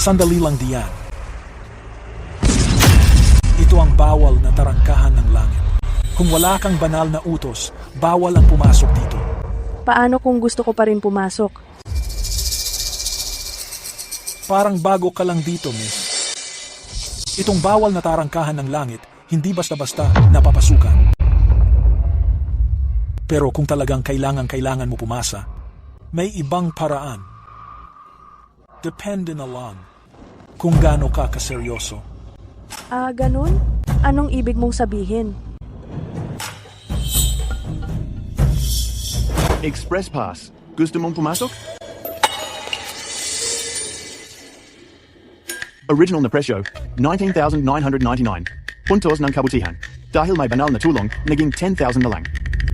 Sandali lang diyan. Ito ang bawal na tarangkahan ng langit. Kung wala kang banal na utos, bawal ang pumasok dito. Paano kung gusto ko pa rin pumasok? Parang bago ka lang dito, miss. Itong bawal na tarangkahan ng langit, hindi basta-basta napapasukan. Pero kung talagang kailangan mo pumasa, may ibang paraan. Depende na lang kung gaano ka kaseryoso. Ganun? Anong ibig mong sabihin? Express Pass. Gusto mong pumasok? Original na presyo, 19,999. Puntos ng kabutihan. Dahil may banal na tulong, naging 10,000 na lang.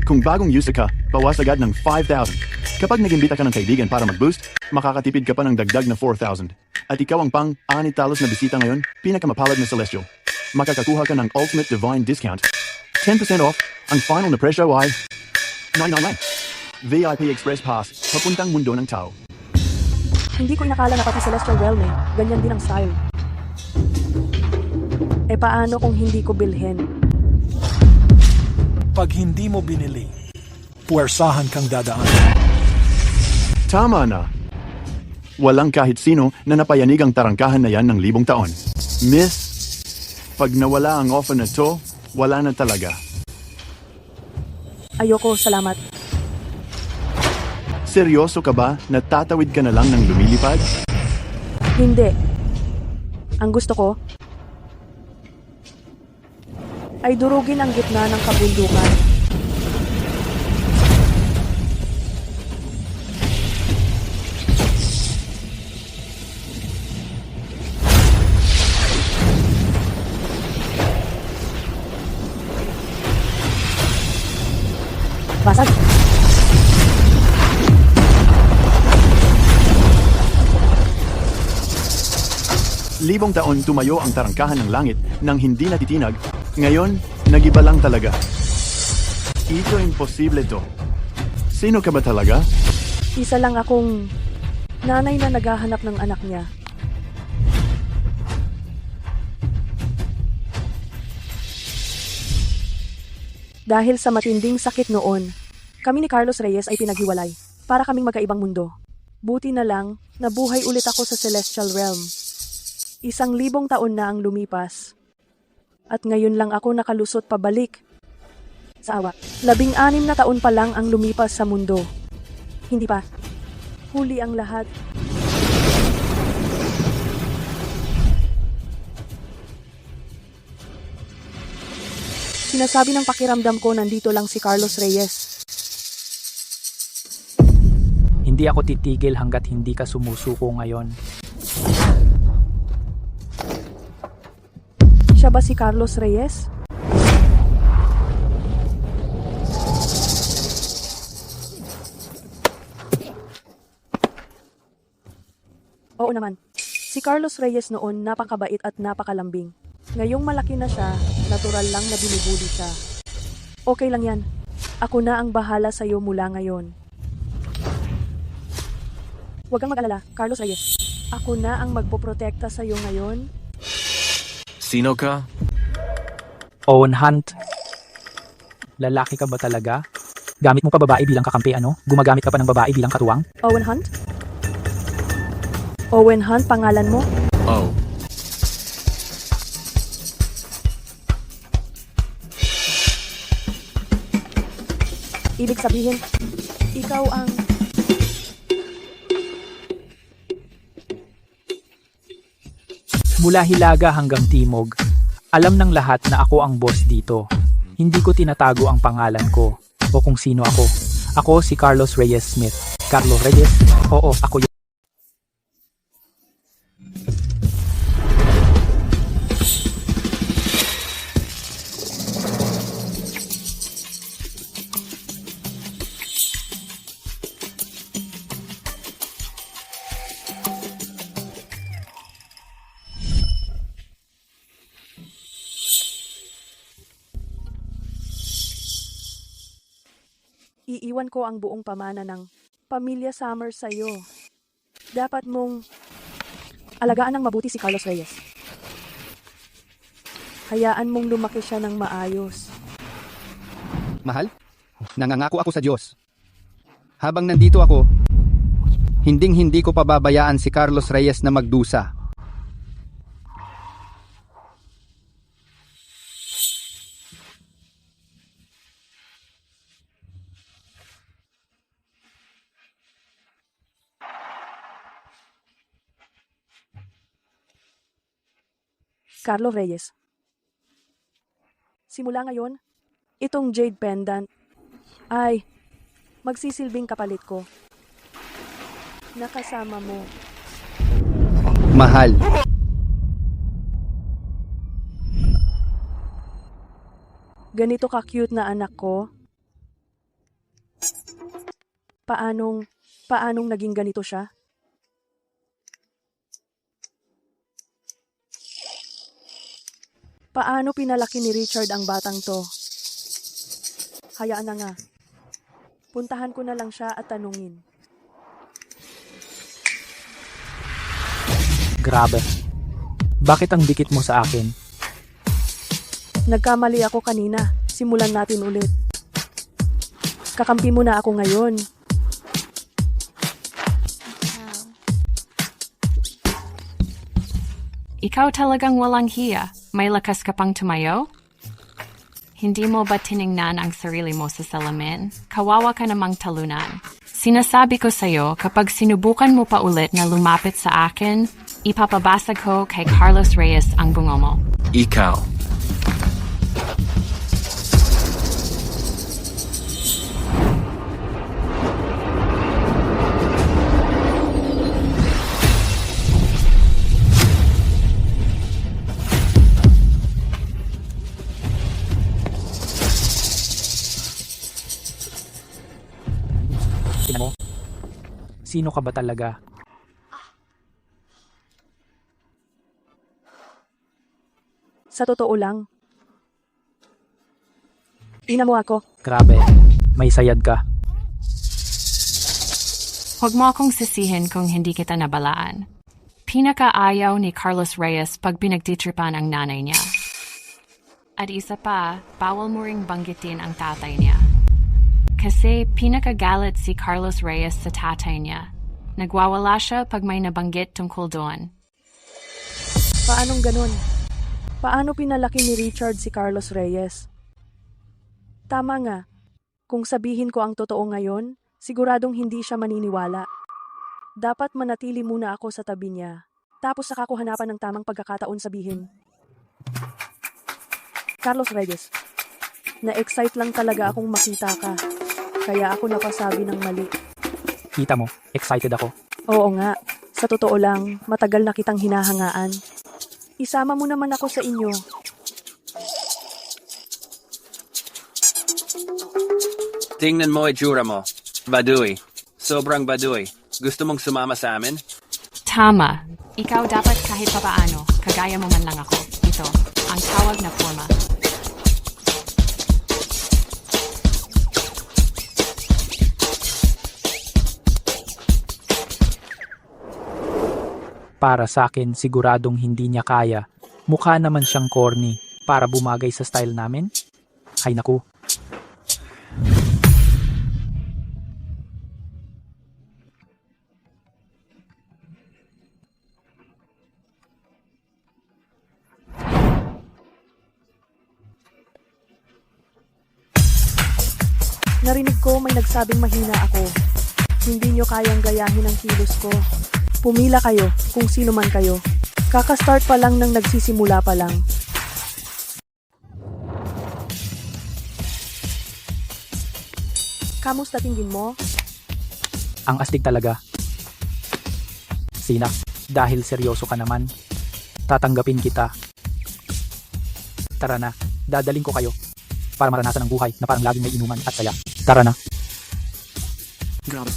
Kung bagong user ka, bawas agad ng 5,000. Kapag nag-imbita ka ng kaibigan para mag-boost, makakatipid ka pa ng dagdag na 4,000. At ikaw ang pang-ani talos na bisita ngayon, pinakamapalad na Celestial. Makakakuha ka ng Ultimate Divine Discount. 10% off, ang final na presyo ay 999. VIP Express Pass, papuntang mundo ng tao. Hindi ko inakala na pati Celestial Realm eh. Ganyan din ang style. Paano kung hindi ko bilhin? Pag hindi mo binili, puwersahan kang dadaan. Tama na. Walang kahit sino na napayanig ang tarangkahan na yan ng 1,000 taon. Miss, pag nawala ang offer na to, wala na talaga. Ayoko, salamat. Seryoso ka ba na tatawid ka na lang ng lumilipad? Hindi. Ang gusto ko ay durugin ang gitna ng kabundukan. Basag. Libong taon tumayo ang tarangkahan ng langit nang hindi natitinag. Ngayon, nagiba lang talaga. Ito imposible to. Sino ka ba talaga? Isa lang akong nanay na naghahanap ng anak niya. Dahil sa matinding sakit noon, kami ni Carlos Reyes ay pinaghiwalay para kaming magkaibang mundo. Buti na lang, nabuhay ulit ako sa Celestial Realm. 1,000 taon na ang lumipas. At ngayon lang ako nakalusot pabalik sa awa. 16 na taon pa lang ang lumipas sa mundo. Hindi pa. Huli ang lahat. Sinasabi ng pakiramdam ko nandito lang si Carlos Reyes. Hindi ako titigil hanggat hindi ka sumusuko ngayon. Siya ba si Carlos Reyes? Oo naman. Si Carlos Reyes noon napakabait at napakalambing. Ngayong malaki na siya, natural lang na binubuli siya. Okay lang yan. Ako na ang bahala sa'yo mula ngayon. Huwag kang mag-alala, Carlos Reyes. Ako na ang magpoprotekta sa'yo ngayon. Sino ka? Owen Hunt. Lalaki ka ba talaga? Gamit mo pa babae bilang kakampi, ano? Gumagamit ka pa ng babae bilang katuwang? Owen Hunt? Owen Hunt, pangalan mo? Oh, Ibig sabihin, ikaw ang... Mula Hilaga hanggang Timog, alam ng lahat na ako ang boss dito. Hindi ko tinatago ang pangalan ko o kung sino ako. Ako si Carlos Reyes Smith. Carlos Reyes? Oo, ako yun. Iiwan ko ang buong pamana ng Pamilya Summer sa'yo. Dapat mong Alagaan ng mabuti si Carlos Reyes. Hayaan mong lumaki siya ng maayos. Mahal, nangangako ako sa Diyos. Habang nandito ako, hindi ko pababayaan si Carlos Reyes na magdusa. Carlos Reyes. Simula ngayon, itong jade pendant ay magsisilbing kapalit ko. Nakasama mo. Mahal, Ganito ka-cute na anak ko. Paanong naging ganito siya? Paano pinalaki ni Richard ang batang to? Hayaan na nga. Puntahan ko na lang siya at tanungin. Grabe. Bakit ang dikit mo sa akin? Nagkamali ako kanina. Simulan natin ulit. Kakampi mo na ako ngayon. Ikaw talagang walang hiya. May lakas ka pang tumayo? Hindi mo ba tiningnan ang sarili mo sa salamin? Kawawa ka namang talunan. Sinasabi ko sa'yo, kapag sinubukan mo pa ulit na lumapit sa akin, ipapabasag ko kay Carlos Reyes ang bungo mo. Ikaw. Tingnan mo. Sino ka ba talaga? Sa totoo lang. Ina mo ako. Grabe. May sayad ka. Huwag mo akong sisihin kung hindi kita nabalaan. Pinakaayaw ni Carlos Reyes pag pinagtitripan ang nanay niya. At isa pa, bawal mo ring banggitin ang tatay niya. Kasi pinakagalit si Carlos Reyes sa tatay niya. Nagwawala siya pag may nabanggit tungkol doon. Paanong ganun? Paano pinalaki ni Richard si Carlos Reyes? Tama nga. Kung sabihin ko ang totoo ngayon, siguradong hindi siya maniniwala. Dapat manatili muna ako sa tabi niya. Tapos saka ko hanapan ng tamang pagkakataon sabihin. Carlos Reyes, na-excite lang talaga akong makita ka. Kaya ako napasabi ng mali. Kita mo, excited ako. Oo nga, sa totoo lang, matagal na kitang hinahangaan. Isama mo naman ako sa inyo. Tingnan mo itsura mo. Baduy. Sobrang baduy. Gusto mong sumama sa amin? Tama. Ikaw dapat kahit papaano, kagaya mo man lang ako. Ito, ang tawag na forma. Para sa akin, siguradong hindi niya kaya. Mukha naman siyang corny para bumagay sa style namin. Ay naku. Narinig ko may nagsabing mahina ako. Hindi nyo kayang gayahin ang kilos ko. Pumila kayo kung sino man kayo. Kaka-start pa lang nang nagsisimula pa lang. Kamusta tingin mo? Ang astig talaga. Sina, dahil seryoso ka naman, tatanggapin kita. Tara na, dadaling ko kayo para maranasan ang buhay na parang laging may inuman at saya. Tara na. Grabe.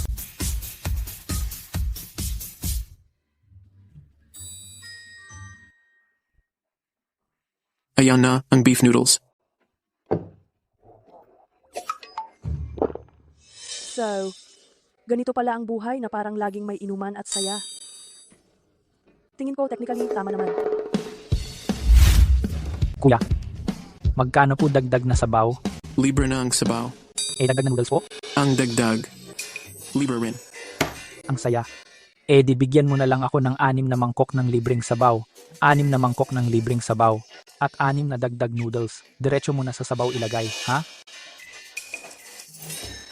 Ayan na ang beef noodles. So, ganito pala ang buhay na parang laging may inuman at saya. Tingin ko technically tama naman. Kuya, magkano po dagdag na sabaw? Libre na ang sabaw. Dagdag na noodles po? Ang dagdag. Libre rin. Ang saya. Di bigyan mo na lang ako ng 6 na mangkok ng libreng sabaw. 6 na mangkok ng libreng sabaw. At 6 na dagdag noodles. Diretso mo na sa sabaw ilagay, ha?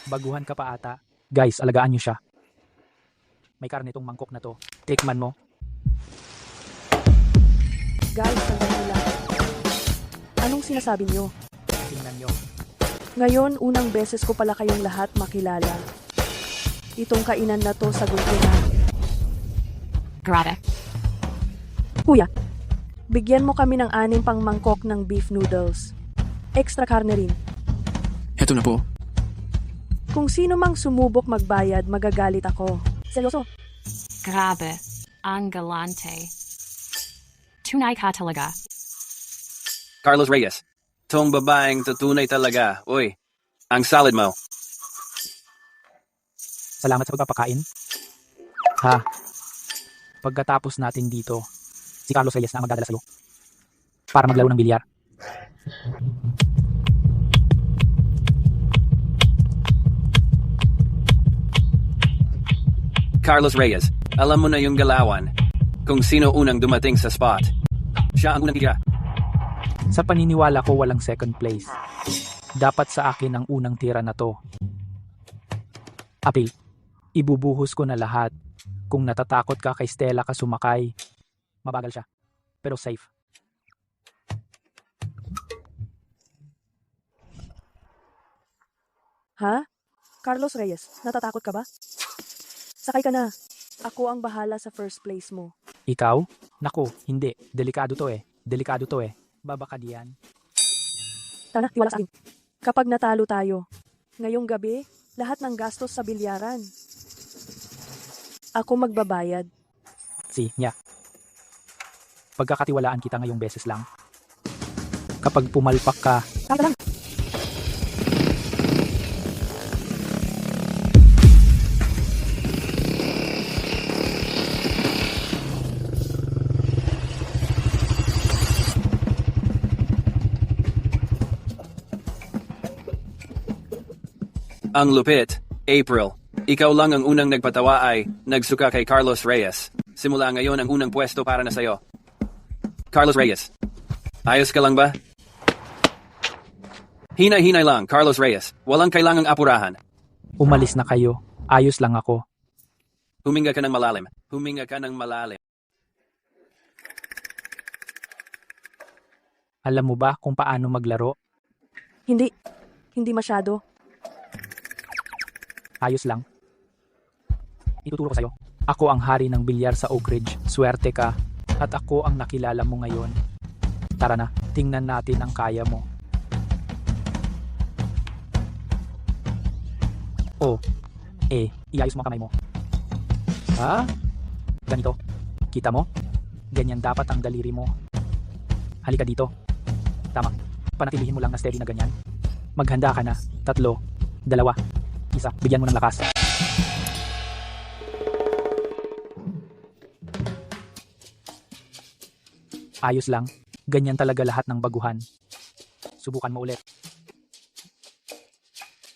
Baguhan ka pa ata. Guys, alagaan nyo siya. May karne tong mangkok na to. Tikman mo. Guys, sandali lang. Anong sinasabi niyo? Tingnan nyo. Ngayon, unang beses ko pala kayong lahat makilala. Itong kainan na to, sagot ko na. Grabe. Kuya, bigyan mo kami ng 6 pang mangkok ng beef noodles. Extra karne rin. Heto na po. Kung sino mang sumubok magbayad, magagalit ako. Seryoso. Grabe. Ang galante. Tunay ka talaga. Carlos Reyes. Tong babaeng tutunay talaga. Uy, ang salad mo. Salamat sa pagpapakain. Ha? Pagkatapos natin dito, si Carlos Reyes na ang magdadala sa'yo. Para maglaro ng bilyar. Carlos Reyes, alam mo na yung galawan. Kung sino unang dumating sa spot. Siya ang unang tira. Sa paniniwala ko walang second place. Dapat sa akin ang unang tira na to. April, ibubuhos ko na lahat. Kung natatakot ka kay Stella ka sumakay, mabagal siya. Pero safe. Ha? Carlos Reyes, natatakot ka ba? Sakay ka na. Ako ang bahala sa first place mo. Ikaw? Naku, hindi. Delikado to eh. Delikado to eh. Baba ka diyan. Tara, tiwala sa akin. Kapag natalo tayo, ngayong gabi, lahat ng gastos sa bilyaran. Ako magbabayad. Nya. Pagkakatiwalaan kita ngayong beses lang. Kapag pumalpak ka, Tara lang. Ang lupit, April. Ikaw lang ang unang nagpatawa ay nagsuka kay Carlos Reyes. Simula ngayon ang unang pwesto para na sayo. Carlos Reyes. Ayos ka lang ba? Hinay-hinay lang, Carlos Reyes. Walang kailangang apurahan. umalis na kayo. Ayos lang ako. Huminga ka ng malalim. Huminga ka ng malalim. Alam mo ba kung paano maglaro? Hindi. Hindi masyado. Ayos lang. Ituturo ko sa'yo. Ako ang hari ng bilyar sa Oak Ridge. Swerte ka. At ako ang nakilala mo ngayon. Tara na, tingnan natin ang kaya mo. Oh, iayos mo ang kamay mo. Ha? Ganito. Kita mo? Ganyan dapat ang daliri mo. Halika dito. Tama. Panatilihin mo lang na steady na ganyan. Maghanda ka na. 3, 2, 1. Bigyan mo ng lakas. Ayos lang. Ganyan talaga lahat ng baguhan. Subukan mo ulit.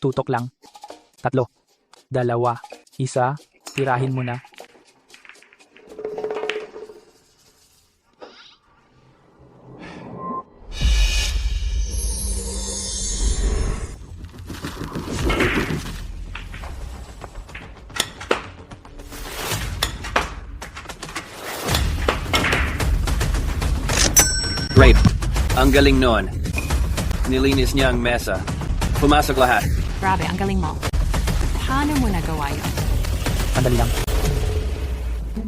Tutok lang. 3, 2, 1. Tirahin mo na. Great. Ang galing noon. Nilinis niya ang mesa. Pumasok lahat. Grabe, ang galing mo. Paano mo nagawa yun? Sandali lang.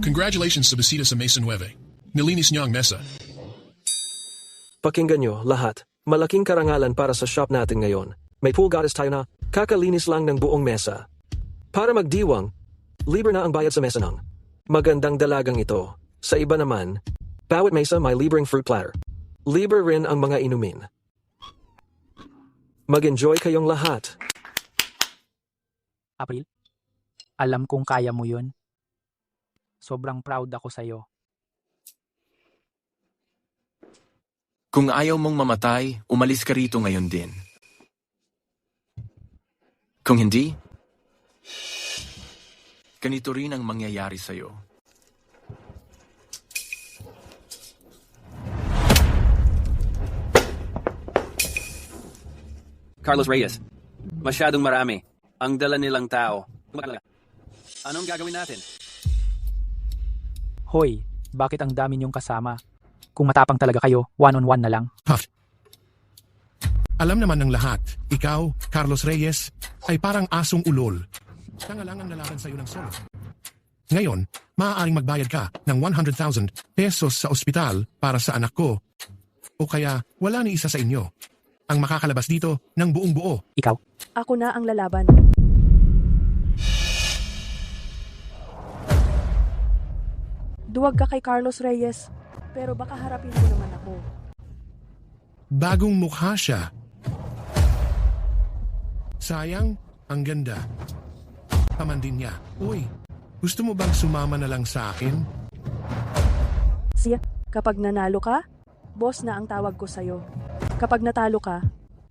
Congratulations sa bisita sa Mesa 9. Nilinis niyo ang mesa. Pakinggan nyo, lahat. Malaking karangalan para sa shop natin ngayon. May pool goddess tayo na kakalinis lang ng buong mesa. Para magdiwang, libre na ang bayad sa mesa ng magandang dalagang ito. Sa iba naman, bawat mesa may libreng fruit platter. Libre rin ang mga inumin. Mag-enjoy kayong lahat. April, alam kong kaya mo yun. Sobrang proud ako sa'yo. Kung ayaw mong mamatay, umalis ka rito ngayon din. Kung hindi, ganito rin ang mangyayari sa'yo. Carlos Reyes, masyadong marami. Ang dala nilang tao. Anong gagawin natin? Hoy, bakit ang dami niyong kasama? Kung matapang talaga kayo, one-on-one na lang. Alam naman ng lahat, ikaw, Carlos Reyes, ay parang asong ulol. Tanga lang ang lalaban sa'yo ng solo. Ngayon, maaaring magbayad ka ng 100,000 pesos sa ospital para sa anak ko. O kaya, wala ni isa sa inyo ang makakalabas dito ng buong buo. Ikaw? Ako na ang lalaban. Duwag ka kay Carlos Reyes, pero baka harapin mo naman ako. Bagong mukha siya. Sayang, ang ganda. Taman din niya. Uy, gusto mo bang sumama na lang sa akin? Siya, kapag nanalo ka, boss na ang tawag ko sa'yo. Kapag natalo ka,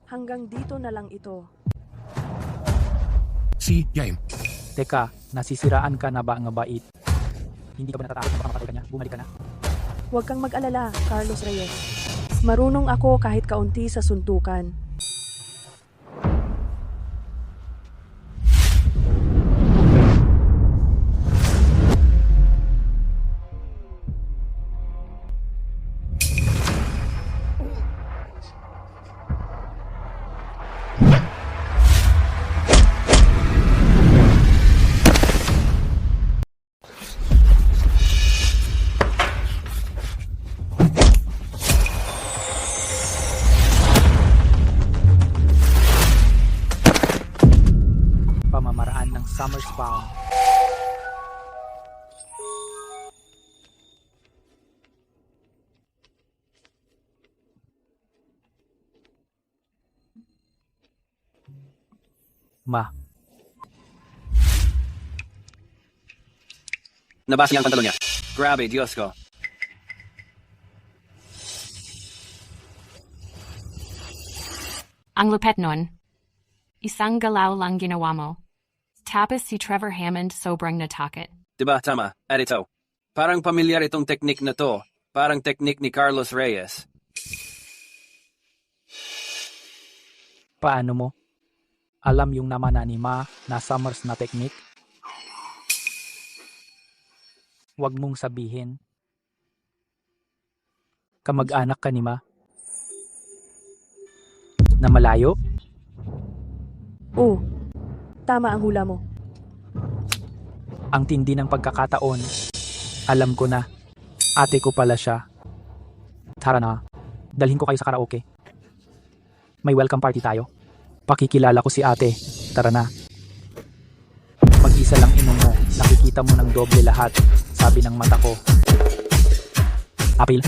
hanggang dito na lang ito. Si Yaim. Teka, nasisiraan ka na ba ang bait? Hindi ka ba natatakot na baka mapatay ka niya? Bumalik ka na. Huwag kang mag-alala, Carlos Reyes. Marunong ako kahit kaunti sa suntukan. Pamamaraan ng Summer Spawn. Nabasa niya ang pantalon niya. Grabe, Diyos ko. Ang lupet nun. Isang galaw lang ginawa mo. Tapos si Trevor Hammond sobrang natakot. Diba, tama. At ito. Parang pamilyar itong teknik na to. Parang teknik ni Carlos Reyes. Paano mo? Alam yung namananima na Summers na teknik? Huwag mong sabihin. Kamag-anak ka ni Ma? Na malayo? Oo, tama ang hula mo. Ang tindi ng pagkakataon. Alam ko na. Ate ko pala siya. Tara na. Dalhin ko kayo sa karaoke. May welcome party tayo. Pakikilala ko si ate. Tara na. Mag-isa lang inom mo. Nakikita mo ng doble lahat. Sabi ng mata ko. Apil,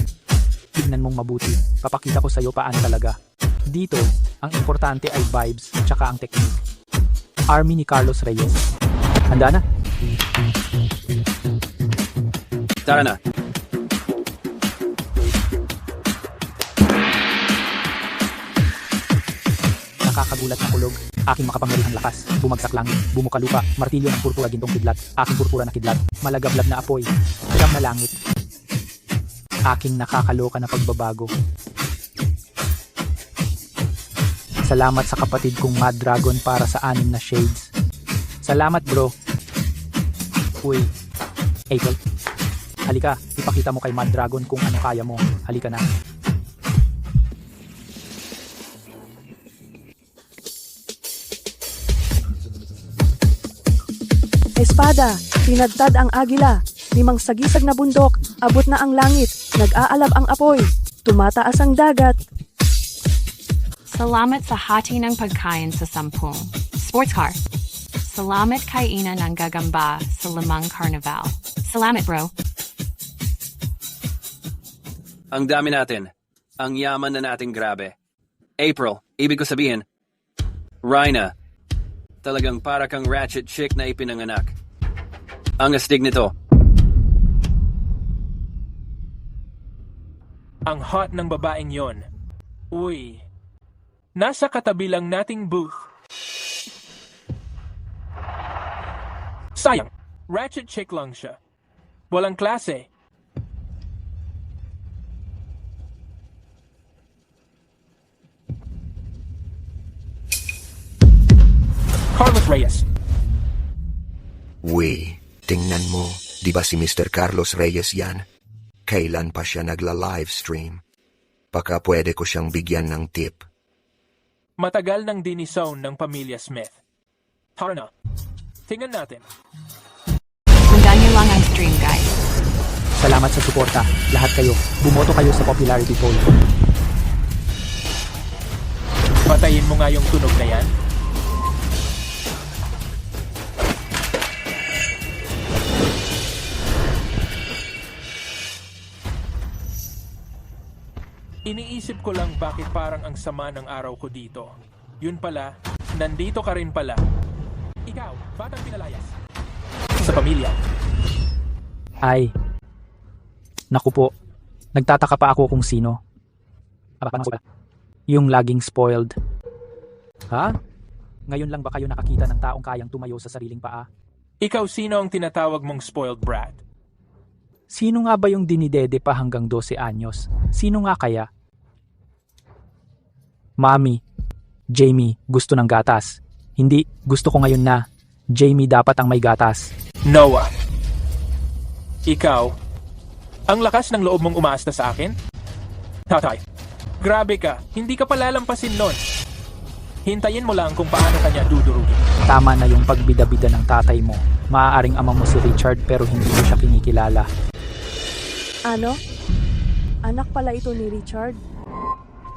tignan mong mabuti. Papakita ko sa'yo paan talaga. Dito, ang importante ay vibes tsaka ang technique. Army ni Carlos Reyes. Handa na? Tara na. Nakakagulat na kulog. Aking makapangyarihang lakas. Bumagsak langit. Bumuka lupa. Martilyo ng purpura gintong kidlat. Aking purpura na kidlat. Malagablab na apoy. Tiram na langit. Aking nakakaloka na pagbabago. Salamat sa kapatid kong Mad Dragon para sa 6 na shades. Salamat bro. Uy, April. Halika, ipakita mo kay Mad Dragon kung ano kaya mo. Halika na. Espada, tinadtad ang agila. 5 sagisag na bundok, abot na ang langit. Nag-aalab ang apoy. Tumataas ang dagat. Salamat sa hati ng pagkain sa 10. Sports car. Salamat kay Ina ng gagamba sa 5 carnival. Salamat bro. Ang dami natin. Ang yaman na nating grabe. April, ibig ko sabihin. Rhina, talagang para kang ratchet chick na ipinanganak. Ang astig nito. Ang hot ng babaeng yon. Uy, nasa katabi lang nating booth. Sayang, ratchet chick lang siya. Walang klase. Carlos Reyes. Tingnan mo, di ba si Mr. Carlos Reyes yan? Kailan pa siya nagla-livestream? Baka pwede ko siyang bigyan ng tip. Matagal nang dinisown ng pamilya Smith. Tara na, tingnan natin. Sundan niyo lang ang stream, guys. Salamat sa suporta. Lahat kayo, bumoto kayo sa popularity poll. Patayin mo nga yung tunog na yan. Iniisip ko lang bakit parang ang sama ng araw ko dito. Yun pala, nandito ka rin pala. Ikaw, batang pinalayas. Sa pamilya. Ay, naku po, nagtataka pa ako kung sino. Yung laging spoiled. Ha? Ngayon lang ba kayo nakakita ng taong kayang tumayo sa sariling paa? Ikaw sino ang tinatawag mong spoiled brat? Sino nga ba yung dinidede pa hanggang 12 anyos? Sino nga kaya? Mami, Jamie, gusto ng gatas. Hindi, gusto ko ngayon na. Jamie dapat ang may gatas. Noah, ikaw, ang lakas ng loob mong umaasta sa akin? Tatay, grabe ka, hindi ka palalampasin nun. Hintayin mo lang kung paano kanya dudurugin. Tama na yung pagbida-bida ng tatay mo. Maaaring ama mo si Richard pero hindi mo siya kinikilala. Ano? Anak pala ito ni Richard?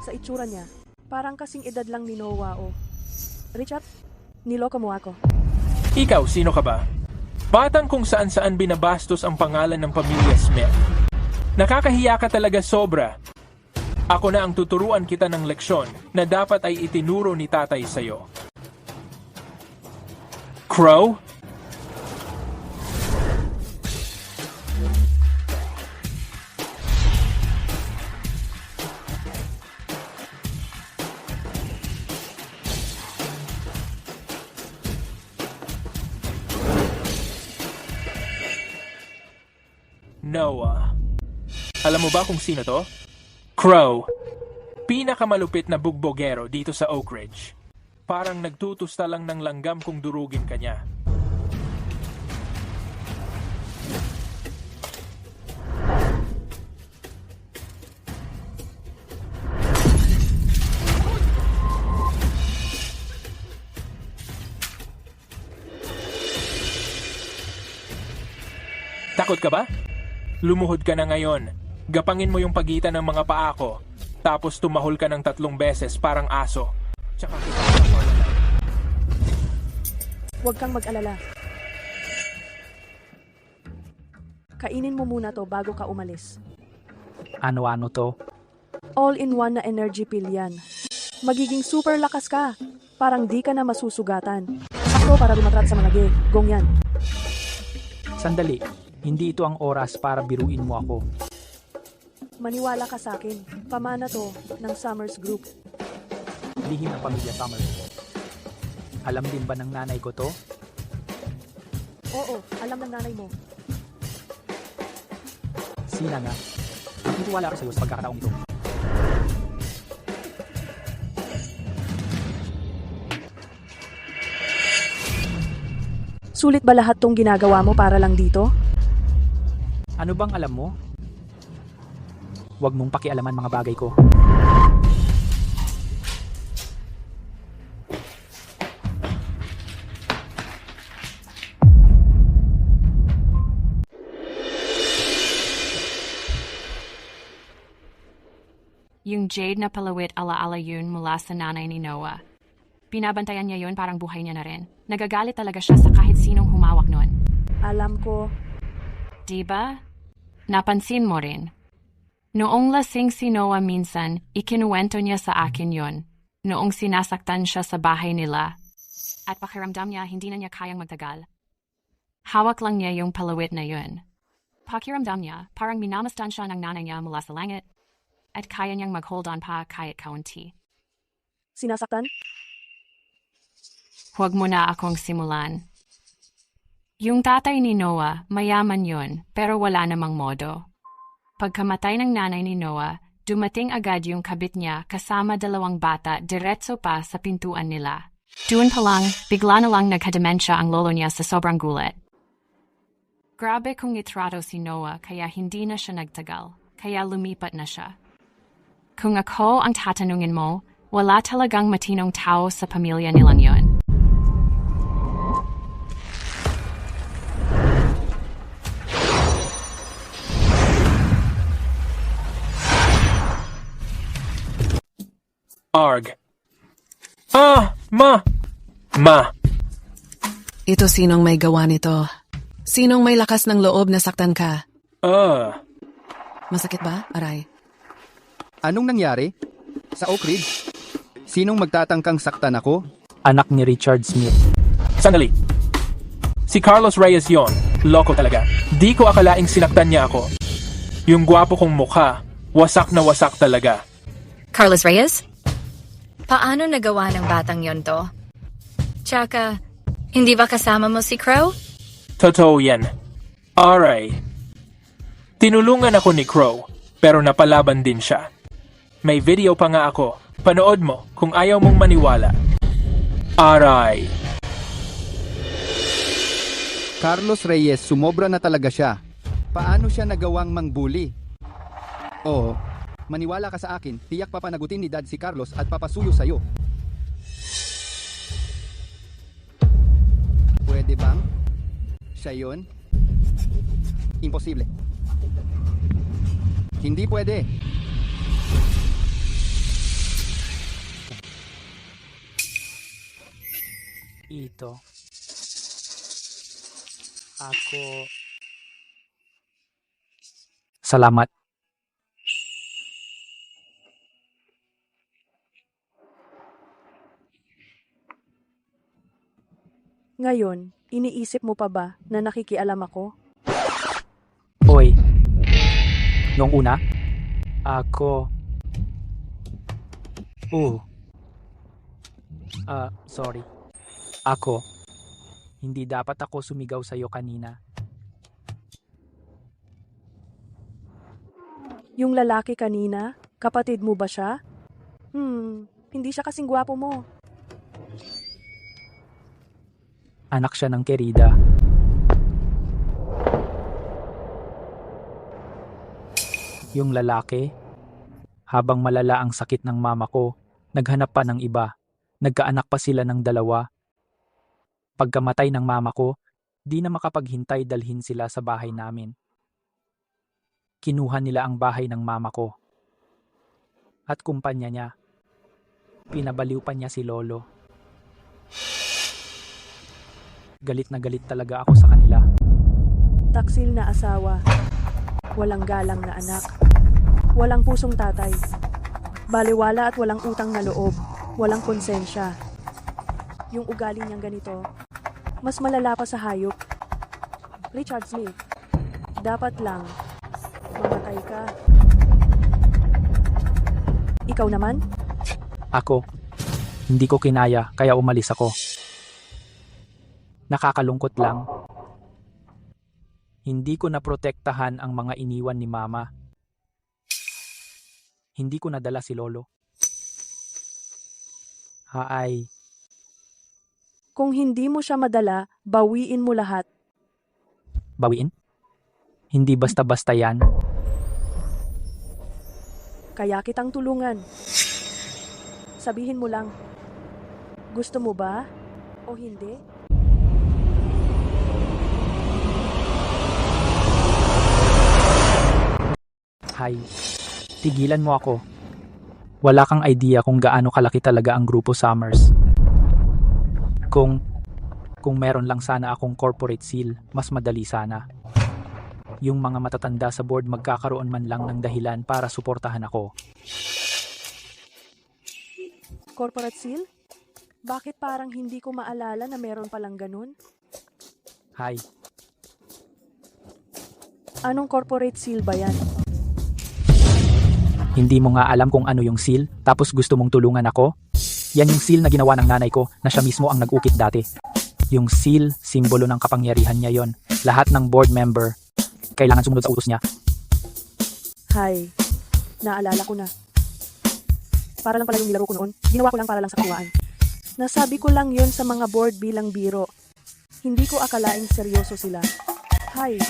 Sa itsura niya, parang kasing edad lang ni Noah o. Richard, niloko mo ako. Ikaw, sino ka ba? Batang kung saan-saan binabastos ang pangalan ng pamilya Smith. Nakakahiya ka talaga sobra. Ako na ang tuturuan kita ng leksyon na dapat ay itinuro ni tatay sa'yo. Crow? Noah. Alam mo ba kung sino to? Crow. Pinakamalupit na bugbogero dito sa Oak Ridge. Parang nagtutusta lang ng langgam kung durugin ka niya. Takot ka ba? Lumuhod ka na ngayon. Gapangin mo yung pagitan ng mga paa ko. Tapos tumahol ka ng 3 beses parang aso. Tsaka kita mawawala. Huwag kang mag-alala. Kainin mo muna to bago ka umalis. Ano-ano to? All-in-one na energy pill yan. Magiging super lakas ka. Parang di ka na masusugatan. Ako para lumatrat sa mga gong yan. Sandali, hindi ito ang oras para biruin mo ako. Maniwala ka sa akin. Pamana to ng Summers Group. Lihim ng pamilya Summers. Alam din ba ng nanay ko to? Oo, alam ng nanay mo. Sina nga. Magtitiwala ako sa iyo sa pagkakataong ito. Sulit ba lahat tong ginagawa mo para lang dito? Ano bang alam mo? Huwag mong pakialaman mga bagay ko. Yung jade na palawit ala-ala yun mula sa nanay ni Noah. Binabantayan niya yun parang buhay niya na rin. Nagagalit talaga siya sa kahit sinong humawak nun. Alam ko. Diba? Napansin mo rin. Noong lasing si Noah minsan, ikinuwento niya sa akin yon. Noong sinasaktan siya sa bahay nila. At pakiramdam niya hindi na niya kayang magtagal. Hawak lang niya yung palawit na yun. Pakiramdam niya parang minamastan siya ng nanay niya mula sa langit. at kaya niyang mag-hold on pa kahit kaunti. Sinasaktan? Huwag mo na akong simulan. Yung tatay ni Noah, mayaman yun, pero wala namang modo. Pagkamatay ng nanay ni Noah, dumating agad yung kabit niya kasama 2 bata diretso pa sa pintuan nila. Doon pa lang, bigla na lang nagka-demensya ang lolo niya sa sobrang gulat. Grabe kung nitrato si Noah kaya hindi na siya nagtagal, kaya lumipat na siya. Kung ako ang tatanungin mo, wala talagang matinong tao sa pamilya nilang yon. Arg. Ma! Ito sinong may gawa nito? Sinong may lakas ng loob na saktan ka? Masakit ba, Aray? Anong nangyari? Sa Oak Ridge? Sinong magtatangkang saktan ako? Anak ni Richard Smith. Sandali. Si Carlos Reyes yon. Loko talaga. Di ko akalaing sinaktan niya ako. Yung gwapo kong mukha, wasak na wasak talaga. Carlos Reyes? Paano nagawa ng batang yon to? Tsaka, hindi ba kasama mo si Crow? Totoo yan. Aray. Tinulungan ako ni Crow, pero napalaban din siya. May video pa nga ako. Panood mo kung ayaw mong maniwala. Aray. Carlos Reyes, sumobra na talaga siya. Paano siya nagawang mangbuli? Oo, maniwala ka sa akin, tiyak papanagutin ni Dad si Carlos at papasuyo sa'yo. Pwede bang? Siya yun? Imposible. Hindi pwede. Ito. Ako. Salamat. Ngayon, iniisip mo pa ba na nakikialam ako? Oy. Nung una, ako. Sorry. Ako. Hindi dapat ako sumigaw sa'yo kanina. Yung lalaki kanina, kapatid mo ba siya? Hindi siya kasing gwapo mo. Anak siya ng Querida. Yung lalaki, habang malala ang sakit ng mama ko, naghanap pa ng iba. Nagkaanak pa sila ng 2. Pagkamatay ng mama ko, di na makapaghintay dalhin sila sa bahay namin. Kinuha nila ang bahay ng mama ko. At kumpanya niya. Pinabaliw pa niya si Lolo. Galit na galit talaga ako sa kanila. Taksil na asawa. Walang galang na anak. Walang pusong tatay. Baliwala at walang utang na loob. Walang konsensya. Yung ugali niyang ganito, mas malala pa sa hayop. Richard Smith, dapat lang mamatay ka. Ikaw naman? Ako, hindi ko kinaya kaya umalis ako. Nakakalungkot lang. Hindi ko naprotektahan ang mga iniwan ni Mama. Hindi ko nadala si Lolo. Haay. Kung hindi mo siya madala, bawiin mo lahat. Bawiin? Hindi basta-basta yan. Kaya kitang tulungan. Sabihin mo lang, gusto mo ba o hindi? Hay, tigilan mo ako. Wala kang idea kung gaano kalaki talaga ang Grupo Summers. Kung meron lang sana akong corporate seal, mas madali sana. Yung mga matatanda sa board magkakaroon man lang ng dahilan para suportahan ako. Corporate seal? Bakit parang hindi ko maalala na meron palang ganun? Hay. Anong corporate seal ba yan? Hindi mo nga alam kung ano yung seal, tapos gusto mong tulungan ako? Yan yung seal na ginawa ng nanay ko na siya mismo ang nag-ukit dati. Yung seal, simbolo ng kapangyarihan niya yon. Lahat ng board member, kailangan sumunod sa utos niya. Hay, naalala ko na. Para lang pala yung nilaro ko noon. Ginawa ko lang para lang sa katuwaan. Nasabi ko lang yon sa mga board bilang biro. Hindi ko akalaing seryoso sila. Hay.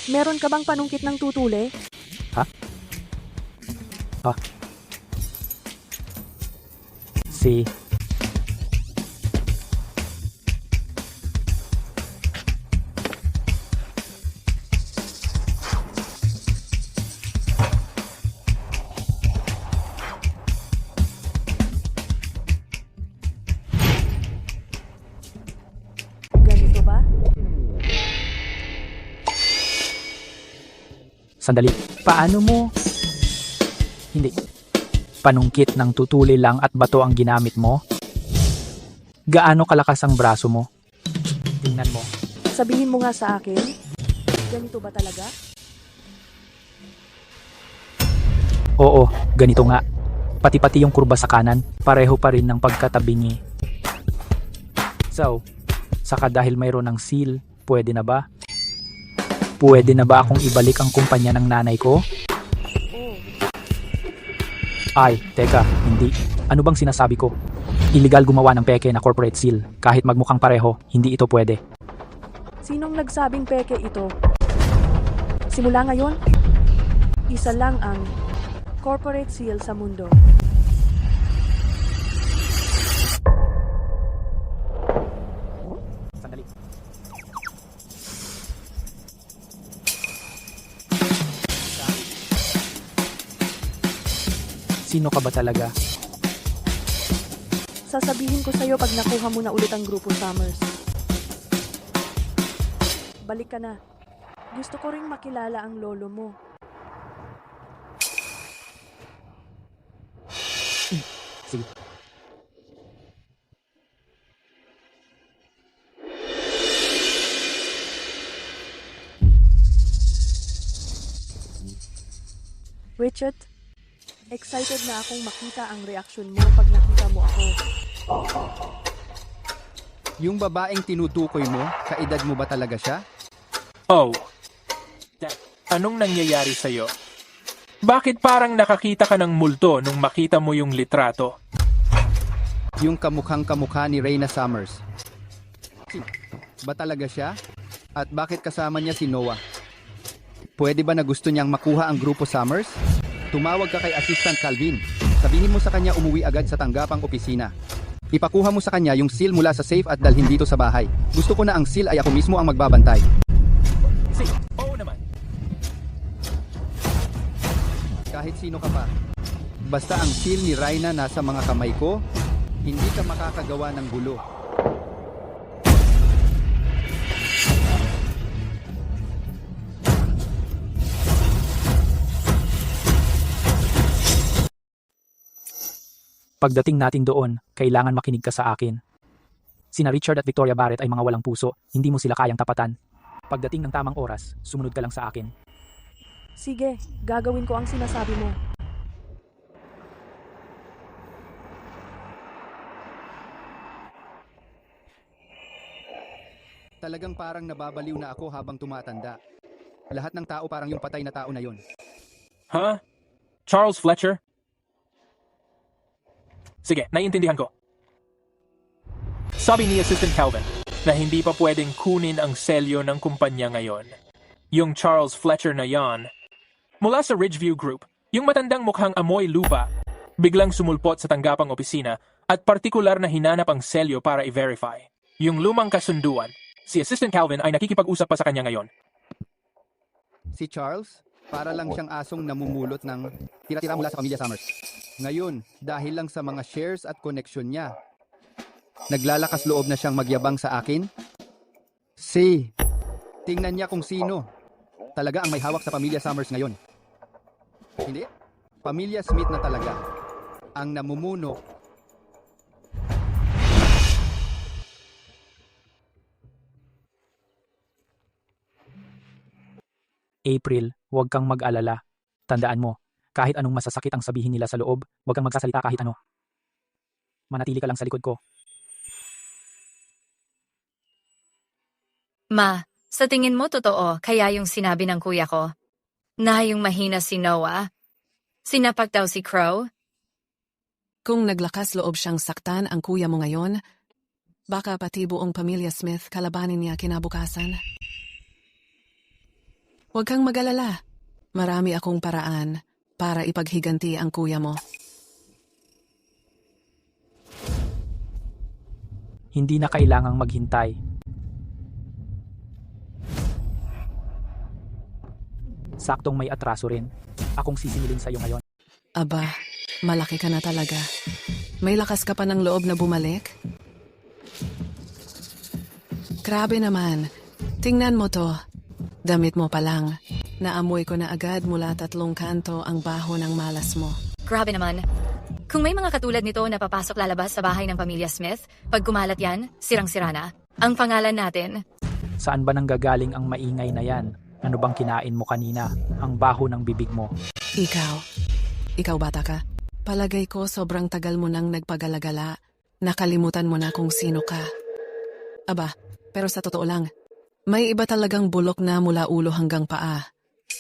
Meron ka bang panungkit ng tutuli? Ha? Si... Ganito ba? Sandali. Paano mo? Hindi. Panungkit ng tutuli lang at bato ang ginamit mo? Gaano kalakas ang braso mo? Tingnan mo. Sabihin mo nga sa akin. Ganito ba talaga? Oo, ganito nga. Pati-pati yung kurba sa kanan, pareho pa rin ng pagkatabingi. So, saka dahil mayroon ng seal, pwede na ba? Pwede na ba akong ibalik ang kumpanya ng nanay ko? Ay, teka, hindi. Ano bang sinasabi ko? Illegal gumawa ng peke na corporate seal. Kahit magmukhang pareho, hindi ito pwede. Sinong nagsabing peke ito? Simula ngayon, isa lang ang corporate seal sa mundo. Sandali. Sino ka ba talaga? Sasabihin ko sa'yo pag nakuha mo na ulit ang grupo Summers. Balik ka na. Gusto ko ring makilala ang lolo mo. Sige. Richard, excited na akong makita ang reaksyon mo pag nakita mo ako. Yung babaeng tinutukoy mo, kaedad mo ba talaga siya? Oh. Anong nangyayari sa'yo? Bakit parang nakakita ka ng multo nung makita mo yung litrato? Yung kamukhang kamukha ni Reyna Summers. Ba talaga siya? At bakit kasama niya si Noah? Pwede ba na gusto niyang makuha ang grupo Summers? Tumawag ka kay Assistant Calvin. Sabihin mo sa kanya umuwi agad sa tanggapang opisina. Ipakuha mo sa kanya yung seal mula sa safe at dalhin dito sa bahay. Gusto ko na ang seal ay ako mismo ang magbabantay. Oo naman. Kahit sino ka pa. Basta ang seal ni Reyna nasa mga kamay ko, hindi ka makakagawa ng gulo. Pagdating natin doon, kailangan makinig ka sa akin. Sina Richard at Victoria Barrett ay mga walang puso, hindi mo sila kayang tapatan. Pagdating ng tamang oras, sumunod ka lang sa akin. Sige, gagawin ko ang sinasabi mo. Talagang parang nababaliw na ako habang tumatanda. Lahat ng tao parang yung patay na tao na yon. Huh? Charles Fletcher? Sige, naiintindihan ko. Sabi ni Assistant Calvin na hindi pa pwedeng kunin ang selyo ng kumpanya ngayon. Yung Charles Fletcher na yon, mula sa Ridgeview Group, yung matandang mukhang amoy lupa, biglang sumulpot sa tanggapang opisina at partikular na hinanap ang selyo para i-verify. Yung lumang kasunduan, si Assistant Calvin ay nakikipag-usap pa sa kanya ngayon. Si Charles, para lang siyang asong namumulot ng tira-tira mula sa pamilya Summers. Ngayon, dahil lang sa mga shares at koneksyon niya, naglalakas loob na siyang magyabang sa akin? Tingnan niya kung sino talaga ang may hawak sa pamilya Summers ngayon. Hindi? Pamilya Smith na talaga ang namumuno April, huwag kang mag-alala. Tandaan mo, kahit anong masasakit ang sabihin nila sa loob, huwag kang magsasalita kahit ano. Manatili ka lang sa likod ko. Ma, sa tingin mo totoo kaya yung sinabi ng kuya ko? Na yung mahina si Noah? Sinapak daw si Crow? Kung naglakas loob siyang saktan ang kuya mo ngayon, baka pati buong pamilya Smith kalabanin niya kinabukasan. Huwag kang mag-alala. Marami akong paraan para ipaghiganti ang kuya mo. Hindi na kailangang maghintay. Saktong may atraso rin. Akong sisingilin sa'yo ngayon. Aba, malaki ka na talaga. May lakas ka pa ng loob na bumalik? Grabe naman. Tingnan mo to. Damit mo pa lang. Naamoy ko na agad mula 3 kanto ang baho ng malas mo. Grabe naman. Kung may mga katulad nito na papasok lalabas sa bahay ng pamilya Smith, pag kumalat yan, sirang-sira na. Ang pangalan natin. Saan ba nanggagaling ang maingay na yan? Ano bang kinain mo kanina? Ang baho ng bibig mo. Ikaw bata ka. Palagay ko sobrang tagal mo nang nagpagalagala. Nakalimutan mo na kung sino ka. Aba, pero sa totoo lang, may iba talagang bulok na mula ulo hanggang paa.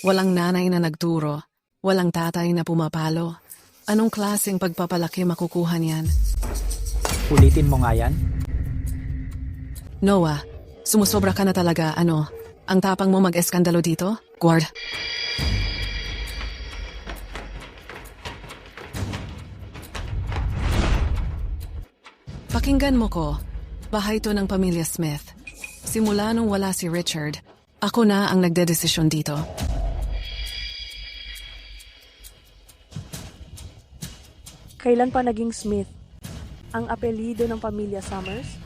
Walang nanay na nagturo. Walang tatay na pumapalo. Anong klaseng pagpapalaki makukuha niyan? Ulitin mo nga yan? Noah, sumusobra ka na talaga, ano? Ang tapang mo mag-eskandalo dito? Guard. Pakinggan mo ko. Bahay to ng pamilya Smith. Simula nung wala si Richard, ako na ang nagdedesisyon dito. Kailan pa naging Smith ang apelyido ng pamilya Summers?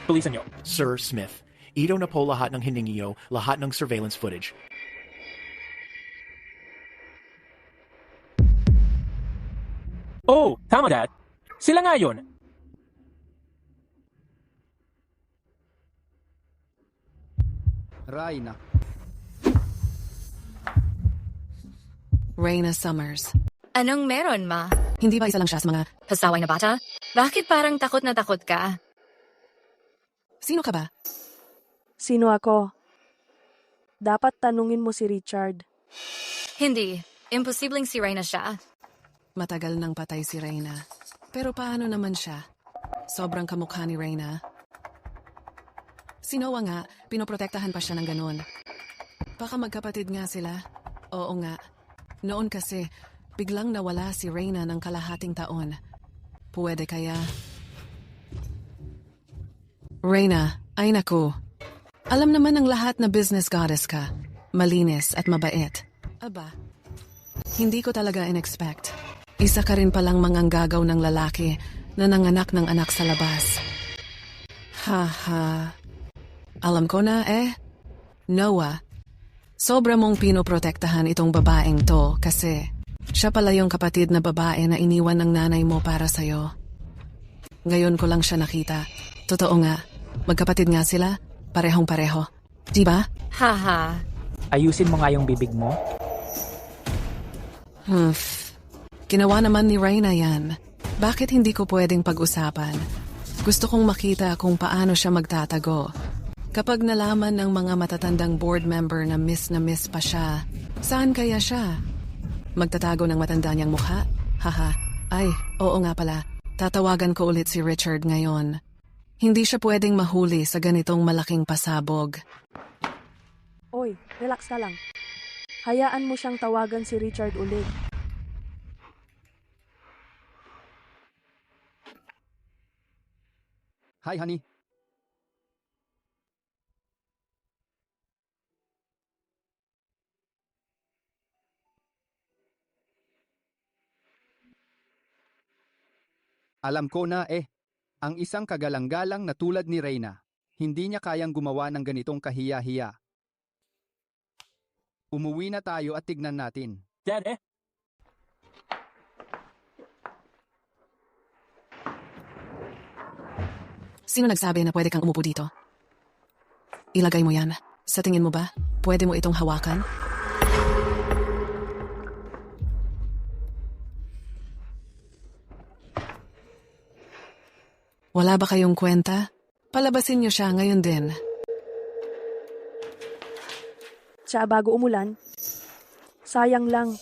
Bilisan nyo. Sir Smith, ilaw na po lahat ng hiningiyo, lahat ng surveillance footage. Oh, tama Dad. Sila nga yun. Reyna Summers. Anong meron, Ma? Hindi ba isa lang siya sa mga... Pasaway na bata? Bakit parang takot na takot ka? Sino ka ba? Sino ako? Dapat tanungin mo si Richard. Hindi. Imposibleng si Reyna siya. Matagal nang patay si Reyna. Pero paano naman siya? Sobrang kamukha ni Reyna. Si Noah nga, pinoprotektahan pa siya ng ganun. Baka magkapatid nga sila. Oo nga. Noon kasi, biglang nawala si Reyna ng kalahating taon. Pwede kaya... Reyna, ay naku. Alam naman ng lahat na business goddess ka. Malinis at mabait. Aba, hindi ko talaga in-expect. Isa ka rin palang manganggagaw ng lalaki na nanganak ng anak sa labas. Ha. Alam ko na Noah, sobra mong pinoprotektahan itong babaeng to kasi siya pala yung kapatid na babae na iniwan ng nanay mo para sa'yo. Ngayon ko lang siya nakita. Totoo nga. Magkapatid nga sila, parehong-pareho. Di ba? Haha. Ayusin mo nga yung bibig mo. Ginawa naman ni Reyna yan. Bakit hindi ko pwedeng pag-usapan? Gusto kong makita kung paano siya magtatago. Kapag nalaman ng mga matatandang board member na miss pa siya, saan kaya siya? Magtatago ng matanda niyang mukha? Haha. Ay, oo nga pala. Tatawagan ko ulit si Richard ngayon. Hindi siya pwedeng mahuli sa ganitong malaking pasabog. Oy, relax ka lang. Hayaan mo siyang tawagan si Richard ulit. Hi, honey. Alam ko na ang isang kagalang-galang na tulad ni Reyna, hindi niya kayang gumawa ng ganitong kahiya-hiya. Umuwi na tayo at tignan natin. Dad, Sino nagsabi na pwede kang umupo dito? Ilagay mo yan. Sa tingin mo ba, pwede mo itong hawakan? Wala ba kayong kwenta? Palabasin niyo siya ngayon din. Siya bago umulan. Sayang lang.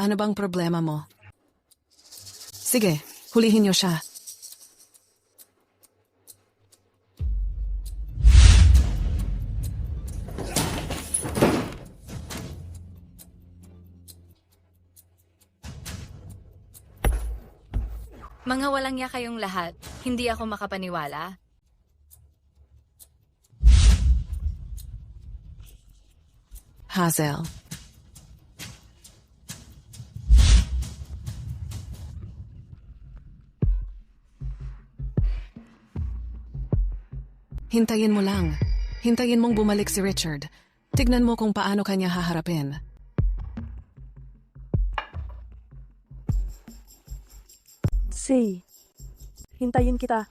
Ano bang problema mo? Sige, hulihin niyo siya. Mga walang ya kayong lahat. Hindi ako makapaniwala. Hazel. Hintayin mo lang. Hintayin mong bumalik si Richard. Tignan mo kung paano kanya haharapin. Say, hintayin kita.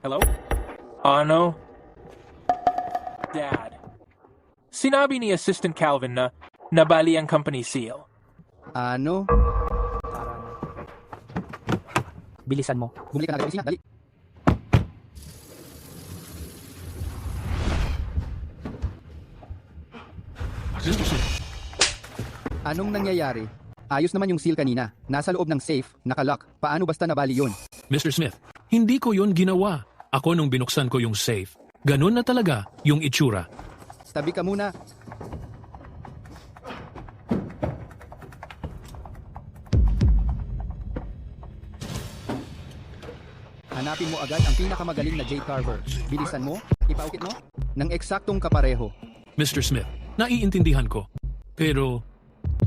Hello? Ano? Dad. Sinabi ni Assistant Calvin na nabali ang company seal. Ano? Bilisan mo. Bumili ka na agad sa opisina, dali. Anong nangyayari? Ayos naman yung seal kanina. Nasa loob ng safe, nakalock. Paano basta nabali yun? Mr. Smith, hindi ko yun ginawa. Ako nung binuksan ko yung safe. Ganun na talaga yung itsura. Tabi ka muna. Hanapin mo agad ang pinakamagaling na J. Carver. Bilisan mo, ipaukit mo, ng eksaktong kapareho. Mr. Smith, naiintindihan ko. Pero,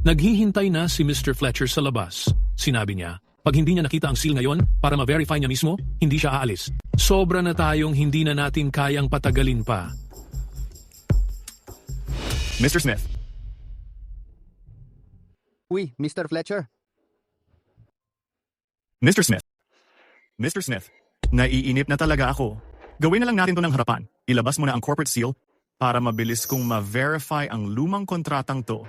naghihintay na si Mr. Fletcher sa labas. Sinabi niya, pag hindi niya nakita ang seal ngayon, para ma-verify niya mismo, hindi siya aalis. Sobra na tayong hindi na natin kayang patagalin pa. Mr. Smith, Uy, Mr. Fletcher. Mr. Smith. Mr. Smith, naiinip na talaga ako. Gawin na lang natin to ng harapan. Ilabas mo na ang corporate seal para mabilis kong ma-verify ang lumang kontratang to.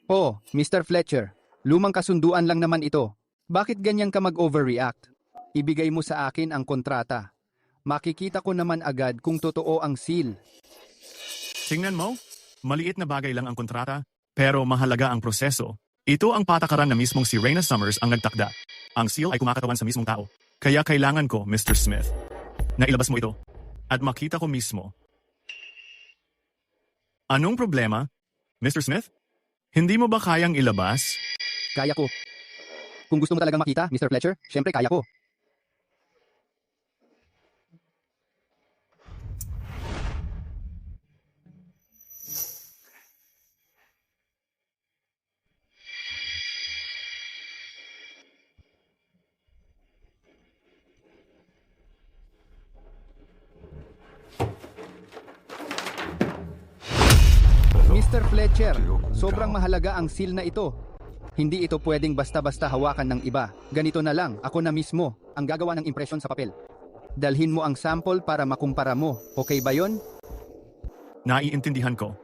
Oh, Mr. Fletcher, lumang kasunduan lang naman ito. Bakit ganyan ka mag-overreact? Ibigay mo sa akin ang kontrata. Makikita ko naman agad kung totoo ang seal. Tingnan mo, maliit na bagay lang ang kontrata, pero mahalaga ang proseso. Ito ang patakaran na mismong si Reyna Summers ang nagtakda. Ang seal ay kumakatawan sa mismong tao. Kaya kailangan ko, Mr. Smith, na ilabas mo ito at makita ko mismo. Anong problema, Mr. Smith? Hindi mo ba kayang ilabas? Kaya ko. Kung gusto mo talagang makita, Mr. Fletcher, syempre kaya ko. Mr. Fletcher, sobrang mahalaga ang seal na ito. Hindi ito pwedeng basta-basta hawakan ng iba. Ganito na lang, ako na mismo ang gagawa ng impresyon sa papel. Dalhin mo ang sample para makumpara mo. Okay ba yon? Naiintindihan ko.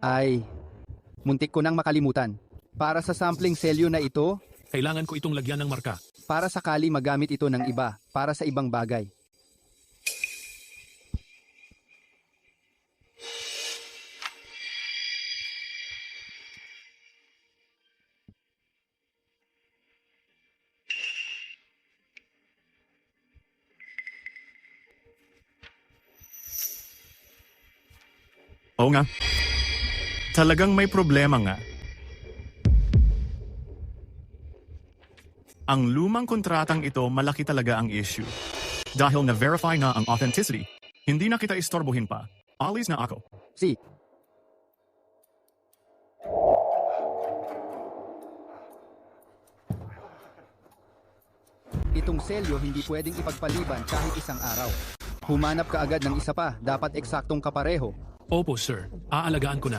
Ay, muntik ko nang makalimutan. Para sa sampling selyo na ito, Kailangan ko itong lagyan ng marka. para sakali magamit ito ng iba, para sa ibang bagay. Oo nga. Talagang may problema nga. Ang lumang kontratang ito malaki talaga ang issue. Dahil na-verify na ang authenticity, hindi na kita istorbohin pa. Alis na ako. Si. Itong selyo hindi pwedeng ipagpaliban kahit isang araw. Humanap ka agad ng isa pa, dapat eksaktong kapareho. Opo, sir. Aalagaan ko na.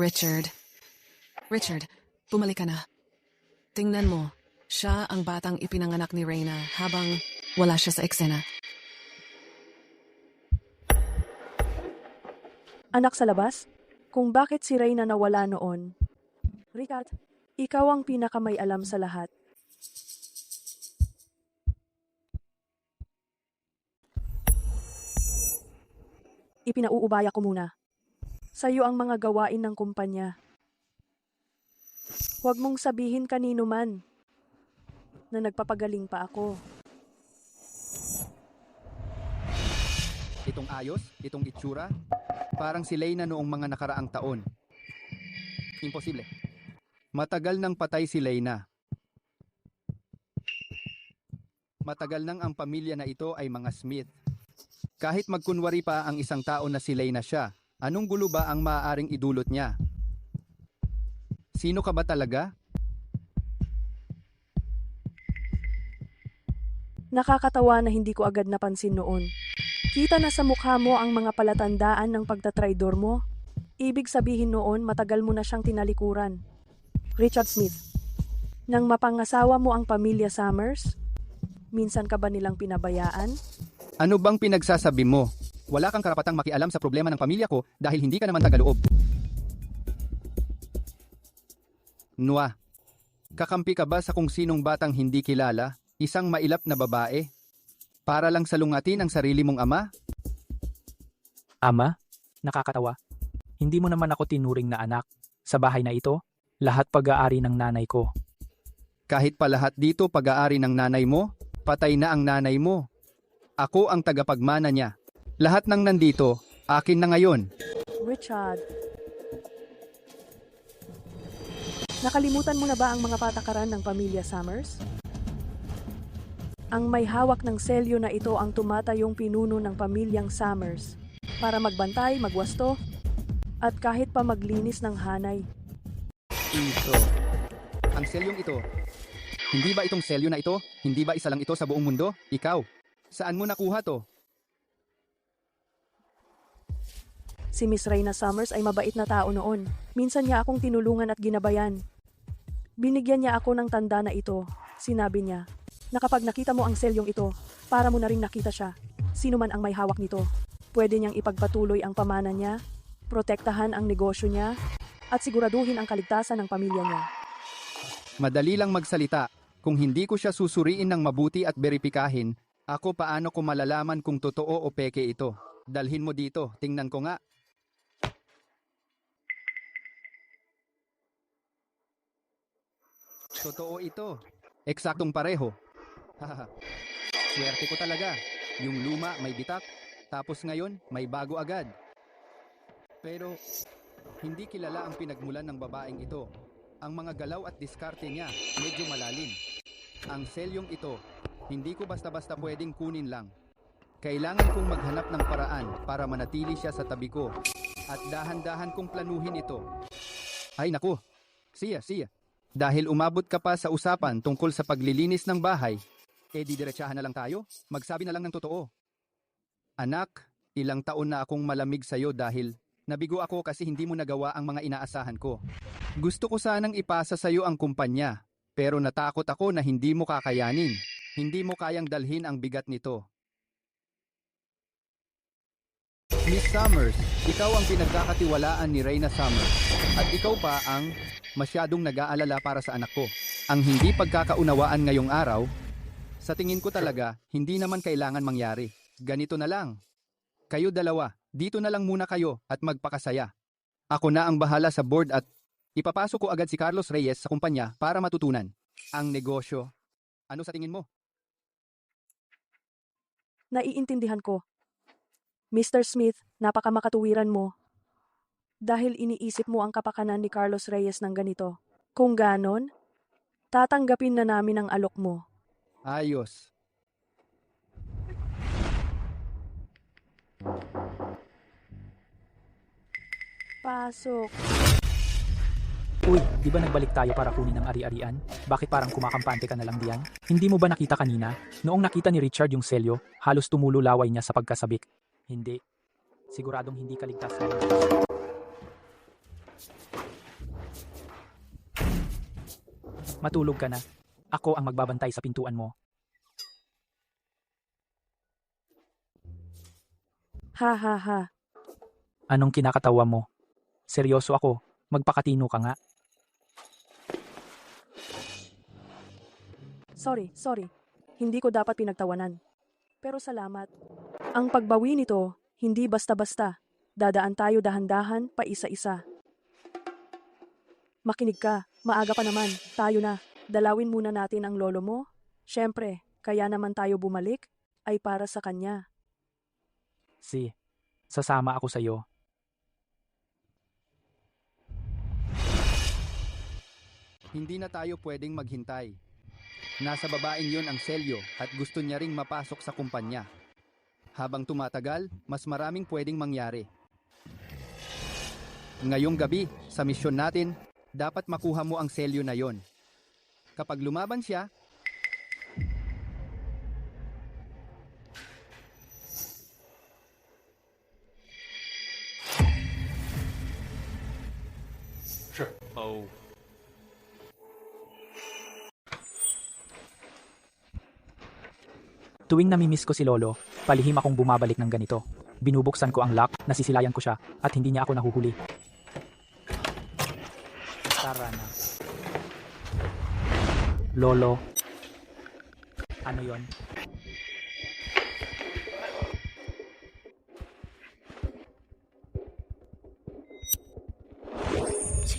Richard, bumalik ka na. Tingnan mo, siya ang batang ipinanganak ni Reyna habang wala siya sa eksena. Anak sa labas? Kung bakit si Reyna nawala noon? Richard, ikaw ang pinakamay alam sa lahat. Ipinauubaya ko muna. Sa'yo ang mga gawain ng kumpanya. Huwag mong sabihin kanino man na nagpapagaling pa ako. Itong ayos, itong itsura, parang si Leyna noong mga nakaraang taon. Imposible. Matagal nang patay si Leyna. Matagal nang ang pamilya na ito ay mga Smith. Kahit magkunwari pa ang isang tao na si Leyna siya, anong gulo ba ang maaaring idulot niya? Sino ka ba talaga? Nakakatawa na hindi ko agad napansin noon. Kita na sa mukha mo ang mga palatandaan ng pagtatraidor mo. Ibig sabihin noon matagal mo na siyang tinalikuran. Richard Smith, nang mapangasawa mo ang pamilya Summers, minsan ka ba nilang pinabayaan? Ano bang pinagsasabi mo? Wala kang karapatang makialam sa problema ng pamilya ko dahil hindi ka naman tagaloob. Noah, kakampi ka ba sa kung sinong batang hindi kilala, isang mailap na babae, para lang salungatin ang sarili mong ama? Ama? Nakakatawa. Hindi mo naman ako tinuring na anak. Sa bahay na ito, lahat pag-aari ng nanay ko. Kahit pa lahat dito pag-aari ng nanay mo, patay na ang nanay mo. Ako ang tagapagmana niya. Lahat ng nandito, akin na ngayon. Richard, nakalimutan mo na ba ang mga patakaran ng pamilya Summers? Ang may hawak ng selyo na ito ang tumatayong pinuno ng pamilyang Summers para magbantay, magwasto, at kahit pa maglinis ng hanay. Ito. Ang selyong ito. Hindi ba itong selyo na ito? Hindi ba isa lang ito sa buong mundo? Ikaw. Saan mo nakuha to? Si Miss Reyna Summers ay mabait na tao noon. Minsan niya akong tinulungan at ginabayan. Binigyan niya ako ng tanda na ito. Sinabi niya na kapag nakita mo ang selyong ito, para mo na rin nakita siya. Sino man ang may hawak nito, pwede niyang ipagpatuloy ang pamana niya, protektahan ang negosyo niya, at siguraduhin ang kaligtasan ng pamilya niya. Madali lang magsalita. Kung hindi ko siya susuriin ng mabuti at beripikahin, ako paano ko malalaman kung totoo o peke ito? Dalhin mo dito, tingnan ko nga. Totoo ito. Eksaktong pareho. Swerte ko talaga. Yung luma may bitak, tapos ngayon may bago agad. Pero hindi kilala ang pinagmulan ng babaeng ito. Ang mga galaw at diskarte niya medyo malalim. Ang selyong ito, hindi ko basta-basta pwedeng kunin lang. Kailangan kong maghanap ng paraan para manatili siya sa tabi ko. At dahan-dahan kong planuhin ito. Ay naku, siya. Dahil umabot ka pa sa usapan tungkol sa paglilinis ng bahay, didiretsahan na lang tayo, magsabi na lang ng totoo. Anak, ilang taon na akong malamig sa'yo dahil nabigo ako kasi hindi mo nagawa ang mga inaasahan ko. Gusto ko sanang ipasa sa'yo ang kumpanya, pero natakot ako na hindi mo kakayanin. Hindi mo kayang dalhin ang bigat nito. Miss Summers, ikaw ang pinagkakatiwalaan ni Reyna Summers. At ikaw pa ang masyadong nag-aalala para sa anak ko. Ang hindi pagkakaunawaan ngayong araw, sa tingin ko talaga, hindi naman kailangan mangyari. Ganito na lang. Kayo dalawa, dito na lang muna kayo at magpakasaya. Ako na ang bahala sa board at Ipapasok ko agad si Carlos Reyes sa kumpanya para matutunan ang negosyo. Ano sa tingin mo? Naiintindihan ko. Mr. Smith, napakamakatuwiran mo. Dahil iniisip mo ang kapakanan ni Carlos Reyes ng ganito. Kung ganon, tatanggapin na namin ang alok mo. Ayos. Pasok. Uy, di ba nagbalik tayo para kunin ang ari-arian? Bakit parang kumakampante ka na lang diyan? Hindi mo ba nakita kanina? Noong nakita ni Richard yung selyo, halos tumulo laway niya sa pagkasabik. Hindi. Siguradong hindi kaligtas na. Matulog ka na. Ako ang magbabantay sa pintuan mo. Ha ha ha. Anong kinakatawa mo? Seryoso ako. Magpakatino ka nga. Sorry. Hindi ko dapat pinagtawanan. Pero salamat. Ang pagbawi nito, hindi basta-basta. Dadaan tayo dahan-dahan, pa isa-isa. Makinig ka, maaga pa naman, tayo na. Dalawin muna natin ang lolo mo. Siyempre, kaya naman tayo bumalik, ay para sa kanya. Sasama ako sa'yo. Hindi na tayo pwedeng maghintay. Nasa babaeng yon ang selyo at gusto niya ring mapasok sa kumpanya. Habang tumatagal, mas maraming pwedeng mangyari. Ngayong gabi, sa misyon natin, dapat makuha mo ang selyo na yon. Kapag lumaban siya, Tuwing namimiss ko si Lolo, palihim akong bumabalik ng ganito. Binubuksan ko ang lock, nasisilayan ko siya, at hindi niya ako nahuhuli. Tara na. Lolo. Ano yon?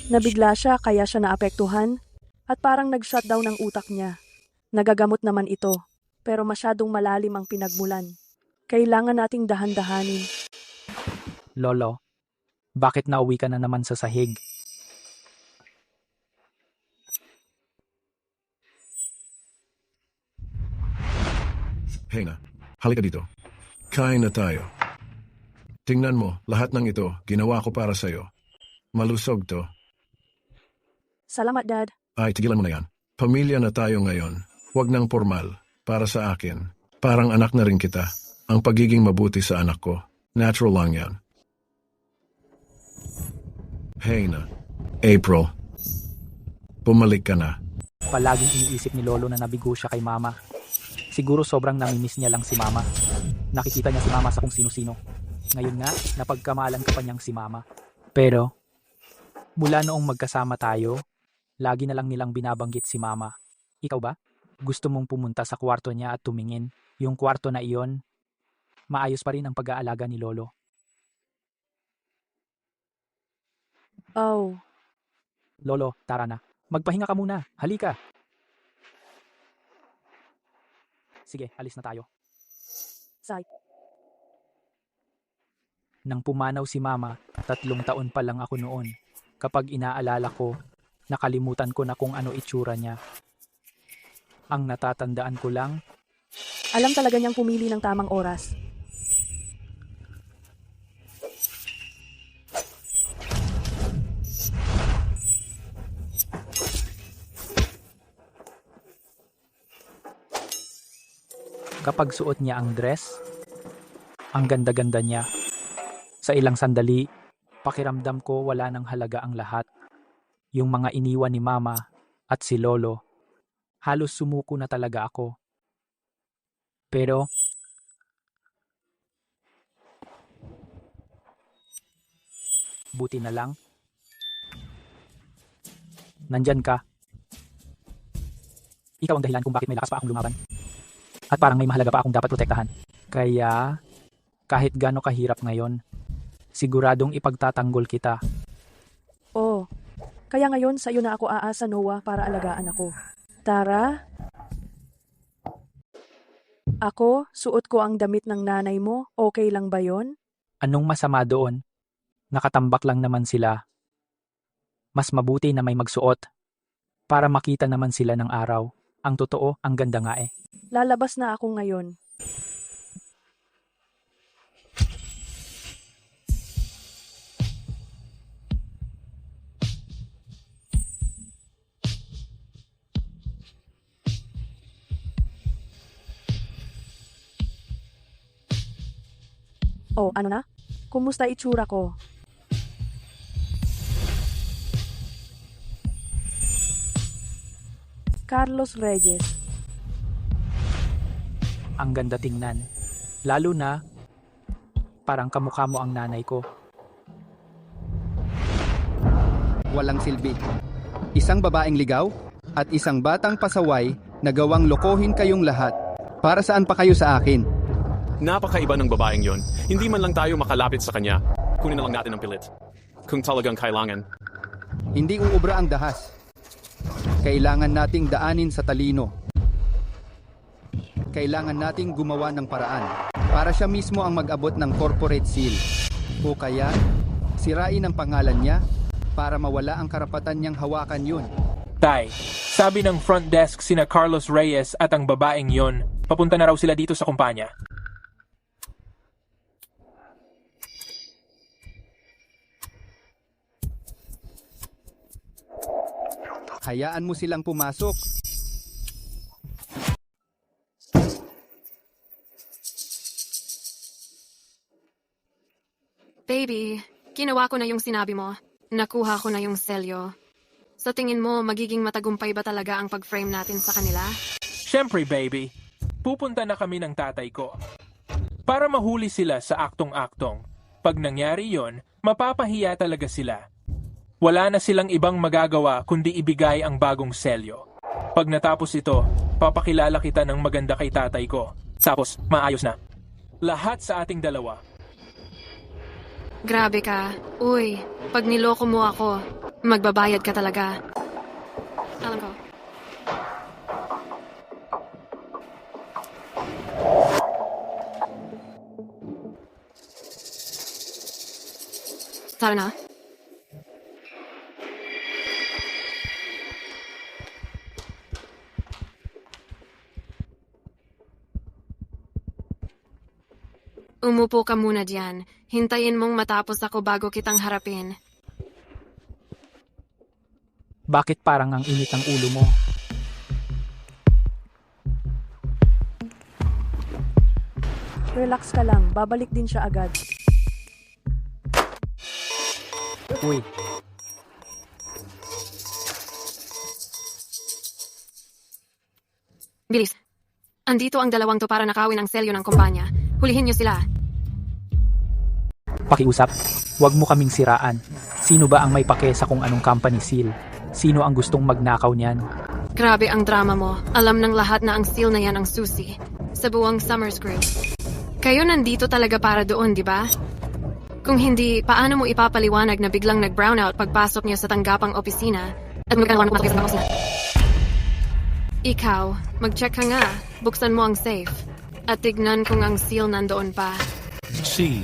Nabigla siya kaya siya naapektuhan at parang nag-shutdown ang utak niya. Nagagamot naman ito, pero masyadong malalim ang pinagmulan. Kailangan nating dahan-dahanin. Lolo, bakit nauwi ka na naman sa sahig? Hey na, halika dito. Kain na tayo. Tingnan mo, lahat ng ito, ginawa ko para sa'yo. Malusog to. Salamat, Dad. Ay, tigilan mo na yan. Pamilya na tayo ngayon. Huwag nang formal. Para sa akin. Parang anak na rin kita. Ang pagiging mabuti sa anak ko. Natural lang yan. Hey na. April. Pumalik ka na. Palaging iniisip ni Lolo na nabigo siya kay Mama. Siguro sobrang namimiss niya lang si Mama. Nakikita niya si Mama sa kung sino-sino. Ngayon nga, napagkamalan ka pa niyang si Mama. Pero, mula noong magkasama tayo, lagi na lang nilang binabanggit si Mama. Ikaw ba? Gusto mong pumunta sa kwarto niya at tumingin? Yung kwarto na iyon, maayos pa rin ang pag-aalaga ni Lolo. Oh. Lolo, tara na. Magpahinga ka muna. Halika. Sige, alis na tayo. Sai. Nang pumanaw si Mama, 3 taon pa lang ako noon. Kapag inaalala ko, nakalimutan ko na kung ano itsura niya. Ang natatandaan ko lang, Alam talaga niyang pumili ng tamang oras. kapag suot niya ang dress, ang ganda-ganda niya. Sa ilang sandali, pakiramdam ko wala nang halaga ang lahat. Yung mga iniwan ni Mama at si Lolo, halos sumuko na talaga ako. Pero, buti na lang, nandyan ka. Ikaw ang dahilan kung bakit may lakas pa akong lumaban. At parang may mahalaga pa akong dapat protektahan. Kaya, kahit gaano kahirap ngayon, siguradong ipagtatanggol kita. Oh, Kaya ngayon sa iyo na ako aasa, Noah, para alagaan ako. Tara. Ako, suot ko ang damit ng nanay mo. Okay lang ba yon? Anong masama doon? Nakatambak lang naman sila. Mas mabuti na may magsuot. Para makita naman sila ng araw. Ang totoo, ang ganda nga eh. Lalabas na ako ngayon. Oh, ano na? Kumusta itsura ko? Carlos Reyes. Ang ganda tingnan. Lalo na, parang kamukha mo ang nanay ko. Walang silbi. Isang babaeng ligaw at isang batang pasaway na gawang lokohin kayong lahat. Para saan pa kayo sa akin? Napakaiba ng babaeng yon. Hindi man lang tayo makalapit sa kanya. Kunin na lang natin ang pilit. Kung talagang kailangan. Hindi uubra ang dahas. Kailangan nating daanin sa talino. Kailangan nating gumawa ng paraan para siya mismo ang mag-abot ng corporate seal. O kaya, sirain ang pangalan niya para mawala ang karapatan niyang hawakan yun. Tay, sabi ng front desk sina Carlos Reyes at ang babaeng yon, papunta na raw sila dito sa kumpanya. Hayaan mo silang pumasok. Baby, ginawa ko na yung sinabi mo. Nakuha ko na yung selyo. Sa tingin mo, magiging matagumpay ba talaga ang pag-frame natin sa kanila? Siyempre, baby. Pupunta na kami ng tatay ko. Para mahuli sila sa aktong-aktong. Pag nangyari yon, mapapahiya talaga sila. Wala na silang ibang magagawa kundi ibigay ang bagong selyo. Pag natapos ito, papakilala kita ng maganda kay tatay ko. Tapos, maayos na. Lahat sa ating dalawa. Grabe ka. Uy, pag niloko mo ako, magbabayad ka talaga. Alam ko. Tara na. Umupo ka muna diyan. Hintayin mong matapos ako bago kitang harapin. Bakit parang ang init ang ulo mo? Relax ka lang, babalik din siya agad. Uy. Bilis. Andito ang dalawang to para nakawin ang selyo ng kumpanya. Hulihin niyo sila. Pakiusap, huwag mo kaming siraan. Sino ba ang may pake sa kung anong company seal? Sino ang gustong magnakaw niyan? Grabe ang drama mo. Alam ng lahat na ang seal na yan ang susi. Sa buong Summers Group. Kayo nandito talaga para doon, di ba? Kung hindi, paano mo ipapaliwanag na biglang nag-brownout pagpasok niyo sa tanggapang opisina at magkakaroon ng sa opisina? Ikaw, mag-check ka nga. Buksan mo ang safe. At tignan kung ang seal nandoon pa. C.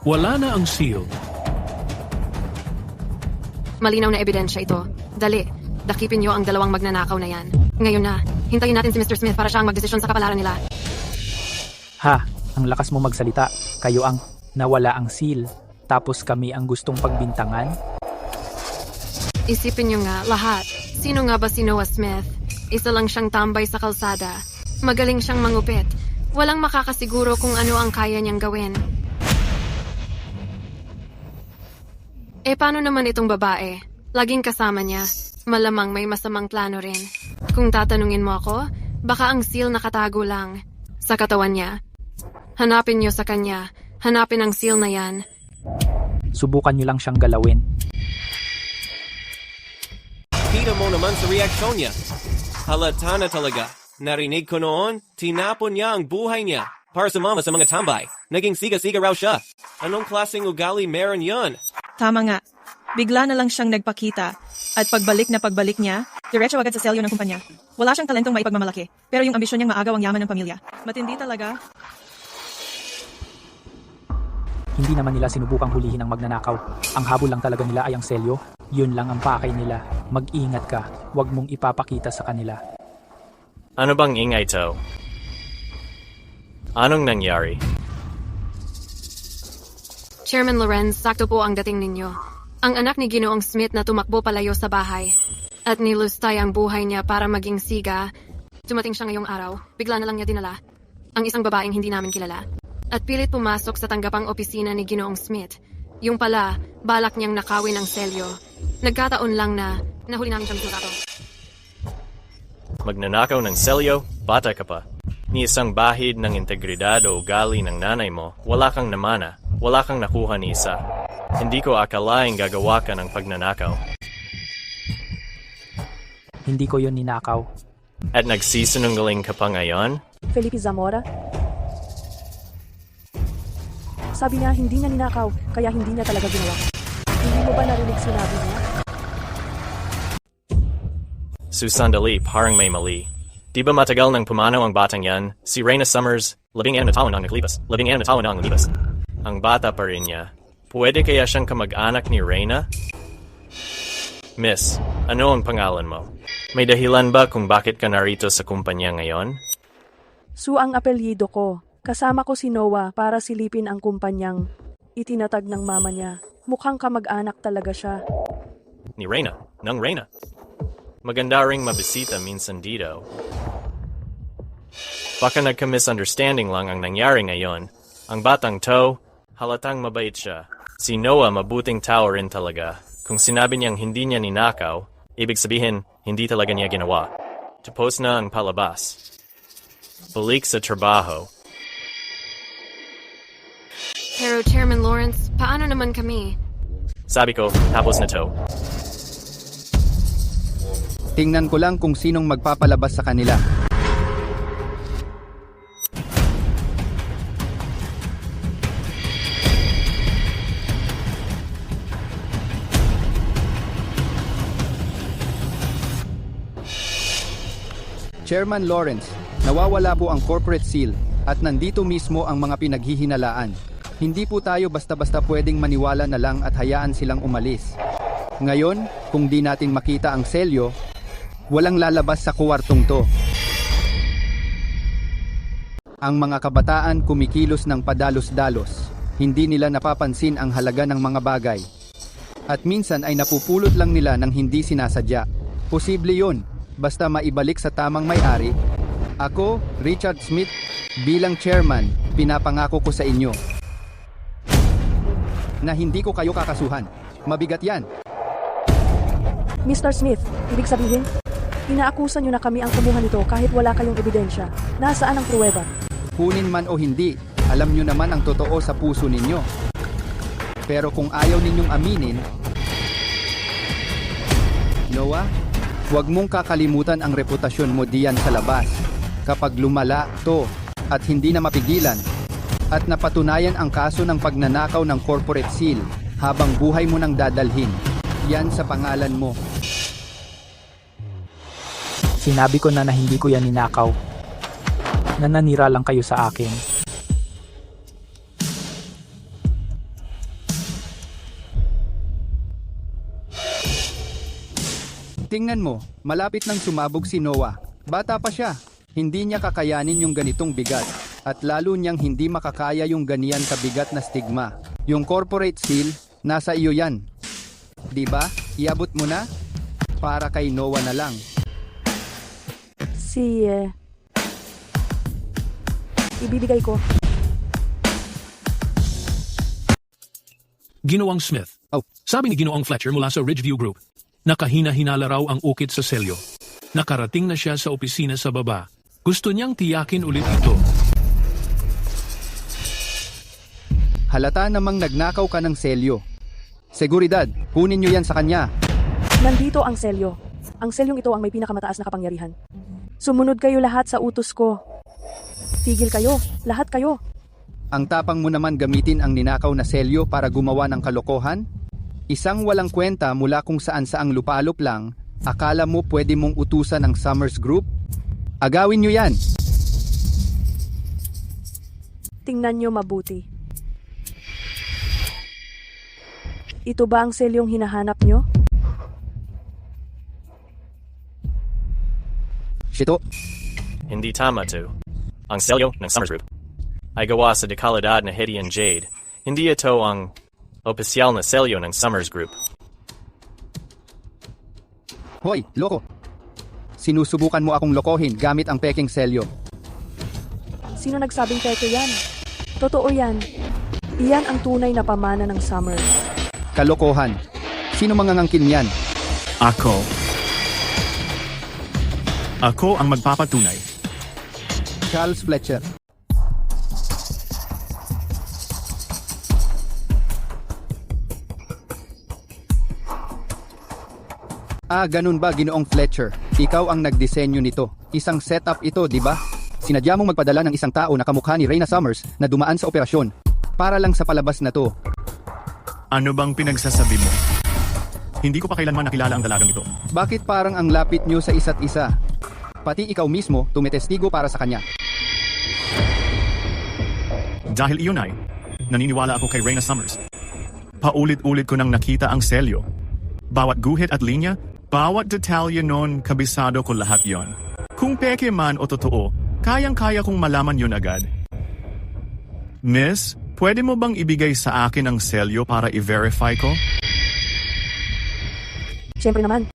Wala na ang seal. Malinaw na ebidensya ito. Dali, dakipin niyo ang dalawang magnanakaw na yan. Ngayon na, hintayin natin si Mr. Smith para siya ang magdesisyon sa kapalaran nila. Ha, ang lakas mo magsalita. Kayo ang nawala ang seal. Tapos kami ang gustong pagbintangan? Isipin niyo nga, lahat. Sino nga ba si Noah Smith? Isa lang siyang tambay sa kalsada. Magaling siyang mangupit. Walang makakasiguro kung ano ang kaya niyang gawin. Paano naman itong babae? Laging kasama niya. Malamang may masamang plano rin. Kung tatanungin mo ako, baka ang seal nakatago lang. Sa katawan niya. Hanapin niyo sa kanya. Hanapin ang seal na yan. Subukan nyo lang siyang galawin. Kita mo naman sa reaksyon niya. Halata na talaga. Narinig ko noon, tinapon niya ang buhay niya para sumama sa mga tambay. Naging siga-siga raw siya. Anong klaseng ugali meron yun? Tama nga. Bigla na lang siyang nagpakita. At pagbalik niya, diretso agad sa selyo ng kumpanya. Wala siyang talentong maipagmamalaki. Pero yung ambisyon niyang maagaw ang yaman ng pamilya. Matindi talaga. Hindi naman nila sinubukang hulihin ang magnanakaw. Ang habol lang talaga nila ay ang selyo. Yun lang ang pakay nila. Mag-ingat ka. Huwag mong ipapakita sa kanila. Ano bang ingay to? Anong nangyari? Chairman Lorenz, sakto po ang dating ninyo. Ang anak ni Ginoong Smith na tumakbo palayo sa bahay at nilustay ang buhay niya para maging siga. Dumating siya ngayong araw. Bigla na lang niya dinala ang isang babaeng hindi namin kilala. At pilit pumasok sa tanggapang opisina ni Ginoong Smith. Yung pala, balak niyang nakawin ang selyo. Nagkataon lang na nahuli namin siyang surato. Magnanakaw ng selyo? Bata ka pa. Ni isang bahid ng integridad o ugali ng nanay mo, wala kang namana, wala kang nakuha ni isa. Hindi ko akalaing gagawa ka ng pagnanakaw. Hindi ko yun ninakaw. At nagsisinungaling ka pa ngayon? Felipe Zamora? Sabi niya hindi niya ninakaw, kaya hindi niya talaga ginawa. Hindi mo ba narinig sinabi niya? Susandali, parang may mali. Di ba matagal nang pumanaw ang batang yan? Si Reyna Summers, 16 na taon ang naglipas. 16 na taon ang naglipas. Ang bata pa rin niya. Pwede kaya siyang kamag-anak ni Reyna? Miss, ano ang pangalan mo? May dahilan ba kung bakit ka narito sa kumpanya ngayon? Su ang apelyido ko. Kasama ko si Noah para silipin ang kumpanyang itinatag ng mama niya. Mukhang kamag-anak talaga siya. Ni Reyna, ng Reyna. Maganda ring mabisita minsan dito. Baka nagka-misunderstanding lang ang nangyari ngayon. Ang batang to, halatang mabait siya. Si Noah mabuting tao rin talaga. Kung sinabi niyang hindi niya ninakaw, ibig sabihin, hindi talaga niya ginawa. Tapos na ang palabas. Balik sa trabaho. Pero Chairman Lawrence, paano naman kami? Sabi ko, tapos na to. Tingnan ko lang kung sinong magpapalabas sa kanila. Chairman Lawrence, nawawala po ang corporate seal at nandito mismo ang mga pinaghihinalaan. Hindi po tayo basta-basta pwedeng maniwala na lang at hayaan silang umalis. Ngayon, kung di natin makita ang selyo, walang lalabas sa kuwartong to. Ang mga kabataan kumikilos ng padalos-dalos. Hindi nila napapansin ang halaga ng mga bagay. At minsan ay napupulot lang nila ng hindi sinasadya. Posible yun, basta maibalik sa tamang may-ari. Ako, Richard Smith, bilang chairman, pinapangako ko sa inyo na hindi ko kayo kakasuhan. Mabigat yan. Mr. Smith, ibig sabihin, inaakusa niyo na kami ang kumuha nito kahit wala kayong ebidensya. Nasaan ang pruweba? Kunin man o hindi, alam niyo naman ang totoo sa puso ninyo. Pero kung ayaw ninyong aminin, Noah, huwag mong kakalimutan ang reputasyon mo diyan sa labas. Kapag lumala to at hindi na mapigilan, at napatunayan ang kaso ng pagnanakaw ng corporate seal, habang buhay mo nang dadalhin. Yan sa pangalan mo. Sinabi ko na hindi ko yan ninakaw. Nananira lang kayo sa akin. Tingnan mo, malapit nang sumabog si Noah. Bata pa siya. Hindi niya kakayanin yung ganitong bigat. At lalo niyang hindi makakaya yung ganiyan kabigat na stigma. Yung corporate seal, nasa iyo yan. Diba? Iabot mo na? Para kay Noah na lang. Ibibigay ko. Ginoong Smith. Sabi ni Ginoong Fletcher mula sa Ridgeview Group, nakahina-hinala raw ang ukit sa selyo. Nakarating na siya sa opisina sa baba. Gusto niyang tiyakin ulit ito. Halata namang nagnakaw ka ng selyo. Seguridad, kunin nyo yan sa kanya. Nandito ang selyo. Ang selyong ito ang may pinakamataas na kapangyarihan. Sumunod kayo lahat sa utos ko. Tigil kayo, lahat kayo. Ang tapang mo naman gamitin ang ninakaw na selyo para gumawa ng kalokohan? Isang walang kwenta mula kung saan-saang lupalop lang, akala mo pwede mong utusan ang Summers Group? Agawin nyo yan! Tingnan nyo mabuti. Ito ba ang selyong hinahanap nyo? Shito, Hindi tama to. Ang selyo ng Summers Group ay gawa sa dekalidad na Hidian Jade. Hindi ito ang opisyal na selyo ng Summers Group. hoy, loko! Sinusubukan mo akong lokohin gamit ang peking selyo. Sino nagsabing peke yan? Totoo yan. Iyan ang tunay na pamana ng Summers. Kalokohan. Sino mangangangkin yan? Ako. Ako ang magpapatunay. Charles Fletcher. Ganun ba, Ginoong Fletcher? Ikaw ang nagdisenyo nito. Isang setup ito, di ba? Sinadya mong magpadala ng isang tao na kamukha ni Reyna Summers na dumaan sa operasyon. Para lang sa palabas na to. Ano bang pinagsasabi mo? Hindi ko pa kailanman nakilala ang dalagang ito. Bakit parang ang lapit nyo sa isa't isa? Pati ikaw mismo tumitestigo para sa kanya. Dahil iyon ay, naniniwala ako kay Reyna Summers. Paulit-ulit ko nang nakita ang selyo. Bawat guhit at linya, bawat detalye nun, kabisado ko lahat yon. Kung peke man o totoo, kayang-kaya kong malaman yun agad. Miss, pwede mo bang ibigay sa akin ang selyo para i-verify ko? Siyempre naman.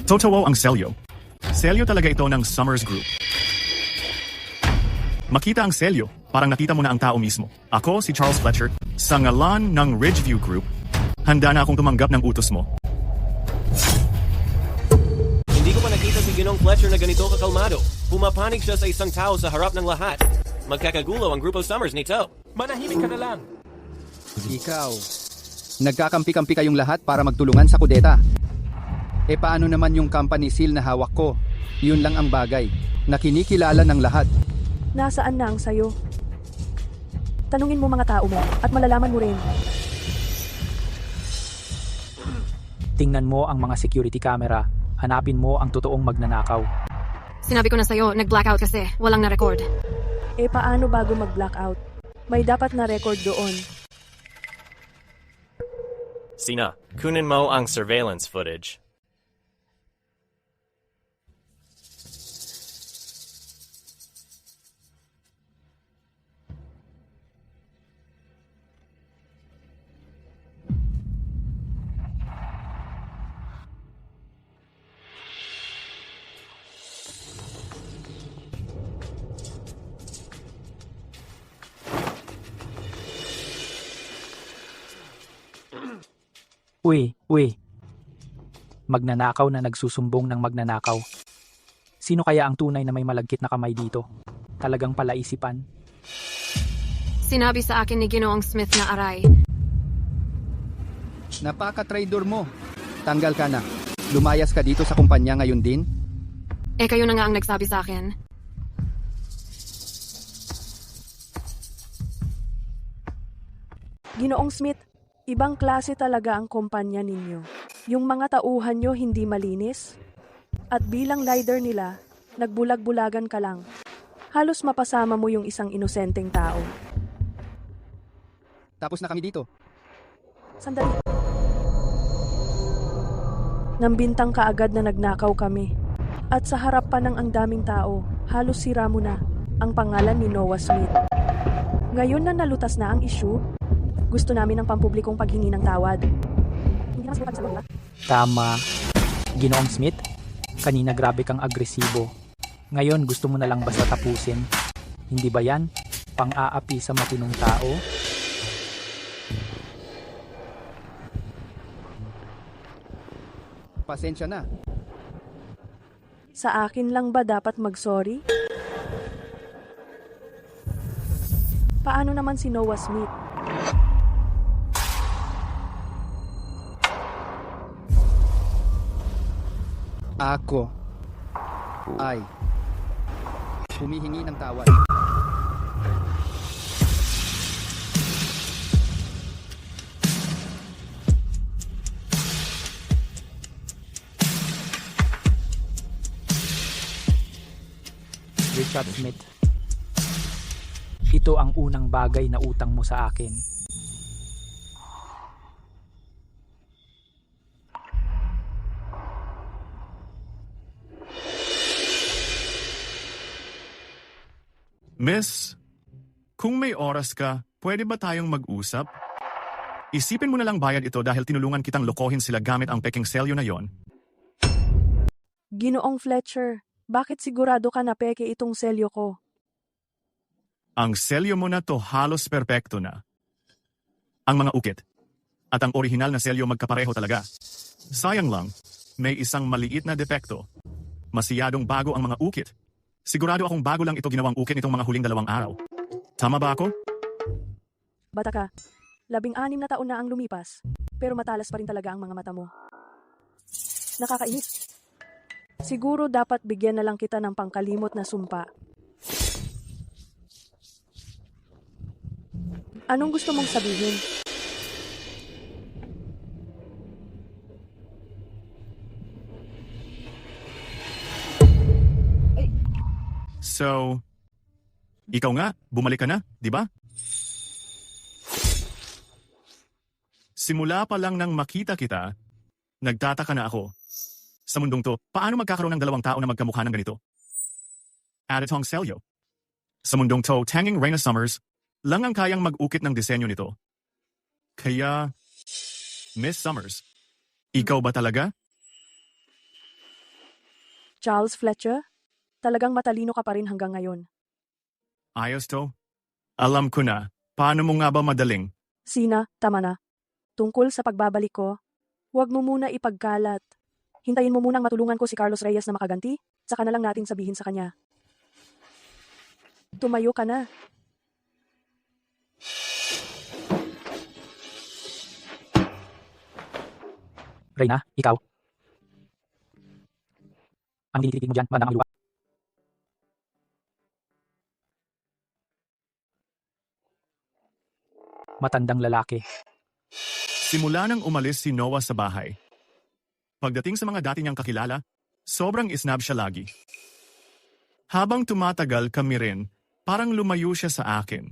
Totoo ang selyo. Selyo talaga ito ng Summers Group. Makita ang selyo, parang nakita mo na ang tao mismo. Ako si Charles Fletcher, sa ngalan ng Ridgeview Group. Handa na akong tumanggap ng utos mo. Hindi ko pa nakita si Ginong Fletcher na ganito kakalmado. Pumapanig siya sa isang tao sa harap ng lahat. Magkakagulo ang Grupo Summers nito. Manahimik ka na lang. Ikaw. Nagkakampi-kampi kayong lahat para magtulungan sa kudeta. Paano naman yung company seal na hawak ko? Yun lang ang bagay, na kinikilala ng lahat. Nasaan na ang sayo? Tanungin mo mga tao mo, at malalaman mo rin. Tingnan mo ang mga security camera. Hanapin mo ang totoong magnanakaw. Sinabi ko na sa'yo, nag-blackout kasi. Walang na-record. Paano bago mag-blackout? May dapat na record doon. Sina, kunin mo ang surveillance footage. Uy. Magnanakaw na nagsusumbong ng magnanakaw. Sino kaya ang tunay na may malagkit na kamay dito? Talagang palaisipan. Sinabi sa akin ni Ginoong Smith na aray. Napaka-trader mo. Tanggal ka na. Lumayas ka dito sa kumpanya ngayon din? Kayo na nga ang nagsabi sa akin. Ginoong Smith, ibang klase talaga ang kumpanya ninyo. Yung mga tauhan nyo hindi malinis. At bilang leader nila, nagbulag-bulagan ka lang. Halos mapasama mo yung isang inosenteng tao. Tapos na kami dito. Sandali. Nambintang ka agad na nagnakaw kami. At sa harap pa ng ang daming tao, halos sira mo na ang pangalan ni Noah Smith. Ngayon na nalutas na ang issue, gusto namin ng pampublikong paghingi ng tawad. Hindi na mas mapagsagot ba? Tama. Ginoong Smith, kanina grabe kang agresibo. Ngayon gusto mo na lang basta tapusin. Hindi ba yan? Pang-aapi sa matinong tao? Pasensya na. Sa akin lang ba dapat mag-sorry? Paano naman si Noah Smith? Ako ay humihingi ng tawad. Richard Smith. Ito ang unang bagay na utang mo sa akin. Miss, kung may oras ka, pwede ba tayong mag-usap? Isipin mo na lang bayad ito dahil tinulungan kitang lokohin sila gamit ang peking selyo na yon. Ginoong Fletcher, bakit sigurado ka na peke itong selyo ko? Ang selyo mo na to halos perpekto na. Ang mga ukit at ang orihinal na selyo magkapareho talaga. Sayang lang, may isang maliit na depekto. Masiyadong bago ang mga ukit. Sigurado akong bago lang ito ginawang ukit nitong mga huling 2 araw. Tama ba ako? Bata ka, 16 na taon na ang lumipas, pero matalas pa rin talaga ang mga mata mo. Nakakainis. Siguro dapat bigyan na lang kita ng pangkalimot na sumpa. Anong gusto mong sabihin? So, ikaw nga, bumalik ka na, di ba? Simula pa lang nang makita kita, nagtataka na ako. Sa mundong to, paano magkakaroon ng 2 tao na magkamukha ng ganito? At itong selyo. Sa mundong to, tanging Reyna Summers lang ang kayang mag-ukit ng disenyo nito. Kaya, Miss Summers, ikaw ba talaga? Charles Fletcher? Talagang matalino ka pa rin hanggang ngayon. Ayos to. Alam ko na. Paano mo nga ba madaling? Sina, tama na. Tungkol sa pagbabalik ko, huwag mo muna ipagkalat. Hintayin mo munang matulungan ko si Carlos Reyes na makaganti, saka na lang natin sabihin sa kanya. Tumayo ka na. Reyna, ikaw. Ang tinitig mo dyan, bandang ang luwa. Matandang lalaki. Simula nang umalis si Noah sa bahay. Pagdating sa mga dati niyang kakilala, sobrang isnab siya lagi. Habang tumatagal kami rin, parang lumayo siya sa akin.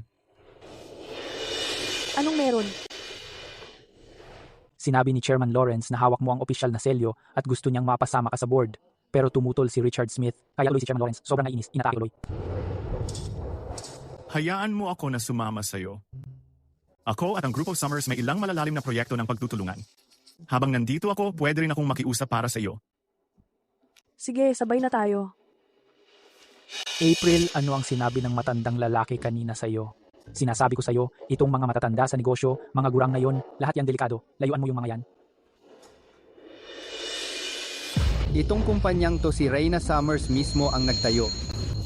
Anong meron? Sinabi ni Chairman Lawrence na hawak mo ang opisyal na selyo at gusto niyang mapasama ka sa board. Pero tumutol si Richard Smith, kaya tuloy si Chairman Lawrence. Sobrang nainis, inatake tuloy. Hayaan mo ako na sumama sa'yo. Ako at ang Group of Summers may ilang malalalim na proyekto ng pagtutulungan. Habang nandito ako, pwede rin akong makiusap para sa iyo. Sige, sabay na tayo. April, ano ang sinabi ng matandang lalaki kanina sa iyo? Sinasabi ko sa iyo, itong mga matatanda sa negosyo, mga gurang na yon, lahat yan delikado. Layuan mo yung mga yan. Itong kumpanyang to si Reyna Summers mismo ang nagtayo.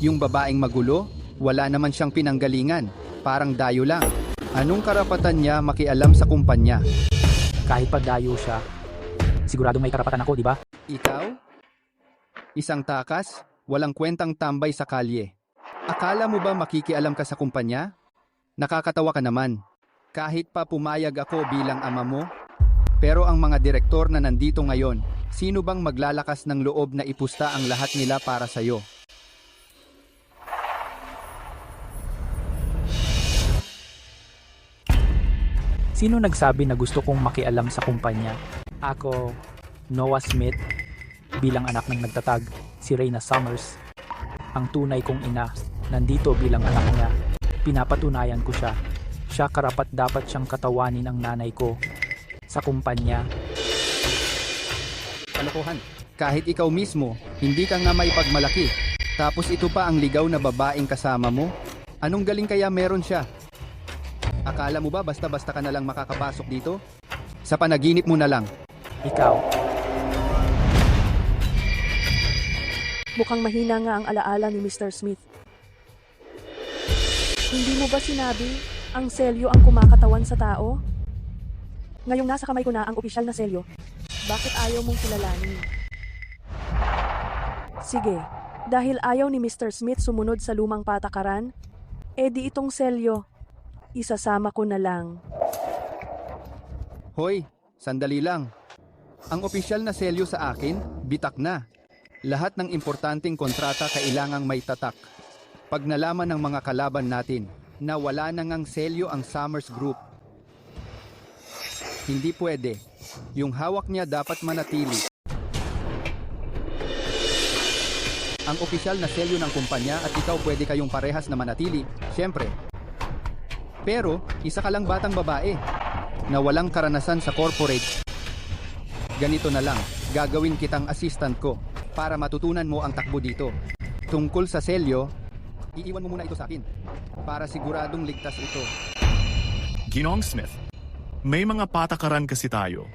Yung babaeng magulo, wala naman siyang pinanggalingan. Parang dayo lang. Anong karapatan niya makialam sa kumpanya? Kahit pa dayo siya, siguradong may karapatan ako, di ba? Ikaw? Isang takas, walang kwentang tambay sa kalye. Akala mo ba makikialam ka sa kumpanya? Nakakatawa ka naman. Kahit pa pumayag ako bilang ama mo. Pero ang mga direktor na nandito ngayon, sino bang maglalakas ng loob na ipusta ang lahat nila para sa'yo? Sino nagsabi na gusto kong makialam sa kumpanya? Ako, Noah Smith, bilang anak ng nagtatag, si Reyna Summers. Ang tunay kong ina, nandito bilang anak niya. Pinapatunayan ko siya. Siya karapat dapat siyang katawanin ang nanay ko sa kumpanya. Kalokohan. Kahit ikaw mismo, hindi ka nga maipagmalaki. Tapos ito pa ang ligaw na babaeng kasama mo? Anong galing kaya meron siya? Akala mo ba basta-basta ka na lang makakapasok dito? Sa panaginip mo na lang. Ikaw. Mukhang mahina nga ang alaala ni Mr. Smith. Hindi mo ba sinabi ang selyo ang kumakatawan sa tao? Ngayong nasa kamay ko na ang opisyal na selyo, bakit ayaw mong kilalanin? Sige, dahil ayaw ni Mr. Smith sumunod sa lumang patakaran, di itong selyo, isasama ko na lang. Hoy, sandali lang. Ang opisyal na selyo sa akin, bitak na. Lahat ng importanteng kontrata kailangang may tatak. Pag nalaman ng mga kalaban natin na wala na ngang selyo ang Summers Group, hindi pwede. Yung hawak niya dapat manatili. Ang opisyal na selyo ng kumpanya at ikaw pwede kayong parehas na manatili, syempre. Pero, isa ka lang batang babae na walang karanasan sa corporate. Ganito na lang, gagawin kitang assistant ko para matutunan mo ang takbo dito. Tungkol sa selyo, iiwan mo muna ito sa akin para siguradong ligtas ito. Ginoong Smith, may mga patakaran kasi tayo.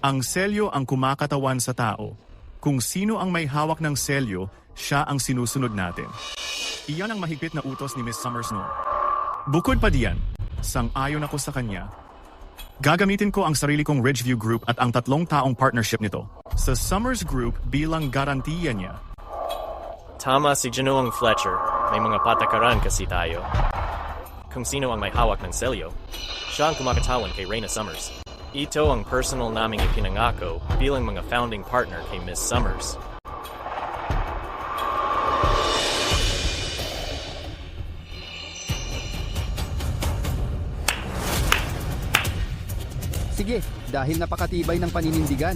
Ang selyo ang kumakatawan sa tao. Kung sino ang may hawak ng selyo, siya ang sinusunod natin. Iyan ang mahigpit na utos ni Miss Summers noon. Bukod pa diyan, sang-ayon ako sa kanya. Gagamitin ko ang sarili kong Ridgeview Group at ang 3 taong partnership nito sa Summers Group bilang garantiya niya. Tama si Ginoong Fletcher. May mga patakaran kasi tayo. Kung sino ang may hawak ng selyo, siya ang kumakatawan kay Reyna Summers. Ito ang personal naming ipinangako bilang mga founding partner kay Miss Summers. Sige, dahil napakatibay ng paninindigan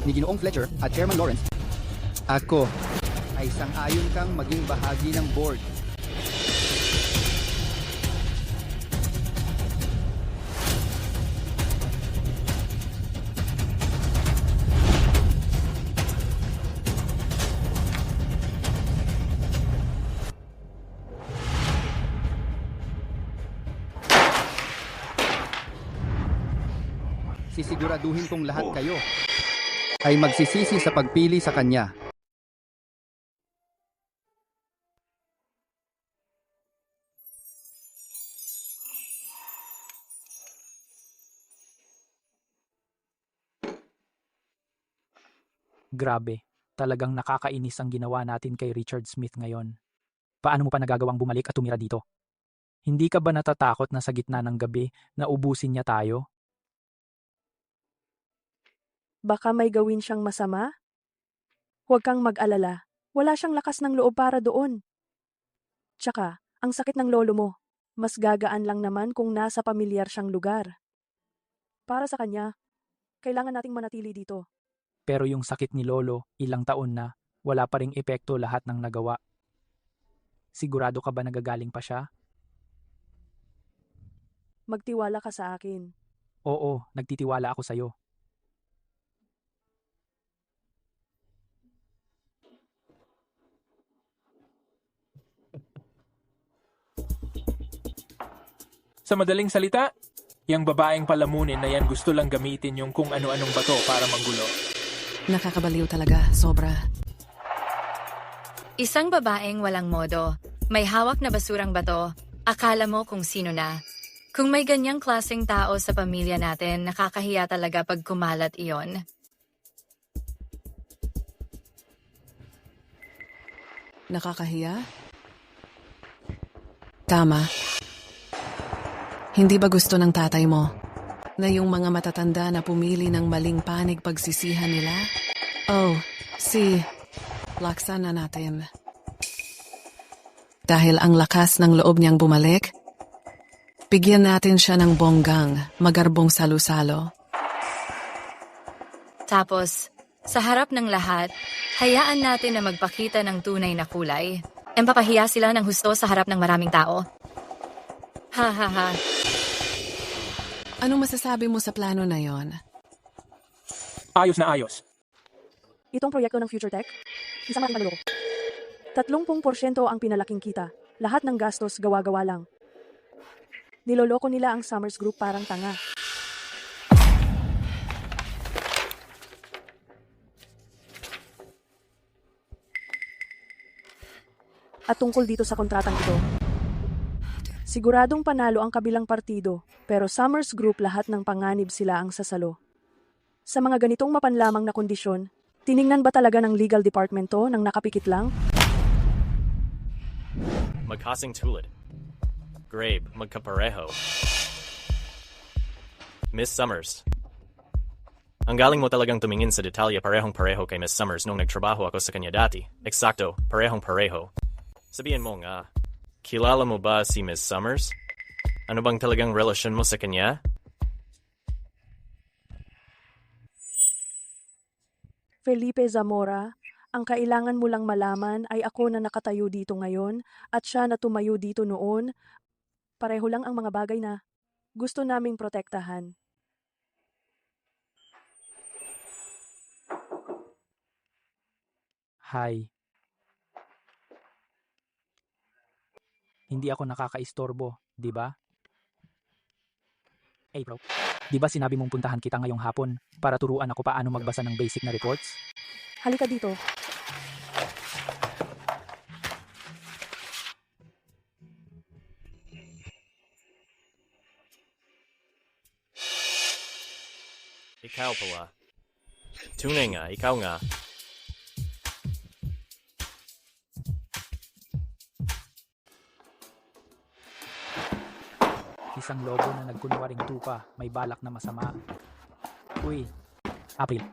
ni Ginoong Fletcher at Chairman Lawrence, ako ay sang-ayon kang maging bahagi ng board. Sisiguraduhin kong lahat kayo ay magsisisi sa pagpili sa kanya. Grabe, talagang nakakainis ang ginawa natin kay Richard Smith ngayon. Paano mo pa nagagawang bumalik at tumira dito? Hindi ka ba natatakot na sa gitna ng gabi na ubusin niya tayo? Baka may gawin siyang masama? Huwag kang mag-alala. Wala siyang lakas ng loob para doon. Tsaka, ang sakit ng lolo mo, mas gagaan lang naman kung nasa pamilyar siyang lugar. Para sa kanya, kailangan nating manatili dito. Pero yung sakit ni lolo, ilang taon na, wala pa ring epekto lahat ng nagawa. Sigurado ka ba nagagaling pa siya? Magtiwala ka sa akin. Oo, nagtitiwala ako sa'yo. Sa madaling salita, yung babaeng palamunin na yan gusto lang gamitin yung kung ano-anong bato para manggulo. Nakakabaliw talaga, sobra. Isang babaeng walang modo, may hawak na basurang bato, akala mo kung sino na. Kung may ganyang klaseng tao sa pamilya natin, nakakahiya talaga pag kumalat iyon. Nakakahiya? Tama. Hindi ba gusto ng tatay mo na yung mga matatanda na pumili ng maling panig pagsisihan nila? Oh, laksan na natin. Dahil ang lakas ng loob niyang bumalik, bigyan natin siya ng bonggang, magarbong salu-salo. Tapos, sa harap ng lahat, hayaan natin na magpakita ng tunay na kulay. Empapahiya sila ng husto sa harap ng maraming tao. Ha ha ha. Anong masasabi mo sa plano na yon? Ayos na ayos. Itong proyekto ng Future Tech, isang malaking maluloko. 30% ang pinalaking kita. Lahat ng gastos gawa-gawa lang. Niloloko nila ang Summers Group parang tanga. At tungkol dito sa kontratang ito, siguradong panalo ang kabilang partido, pero Summers Group lahat ng panganib sila ang sasalo. Sa mga ganitong mapanlamang na kondisyon, tiningnan ba talaga ng legal department to nang nakapikit lang? Magkasing tulad. Grabe, magkapareho. Miss Summers. Ang galing mo talagang tumingin sa detalye parehong-pareho kay Miss Summers nung nagtrabaho ako sa kanya dati. Eksakto, parehong-pareho. Sabihin mo nga, kilala mo ba si Miss Summers? Ano bang talagang relasyon mo sa kanya? Felipe Zamora, ang kailangan mo lang malaman ay ako na nakatayo dito ngayon at siya na tumayo dito noon. Pareho lang ang mga bagay na gusto naming protektahan. Hi. Hindi ako nakakaistorbo, di ba? Hey bro, di ba sinabi mong puntahan kita ngayong hapon para turuan ako paano magbasa ng basic na reports? Halika dito. Ikaw pala. Tunay nga, ikaw nga. Isang lobo na nagkunwaring tupa, may balak na masama. Uy, April.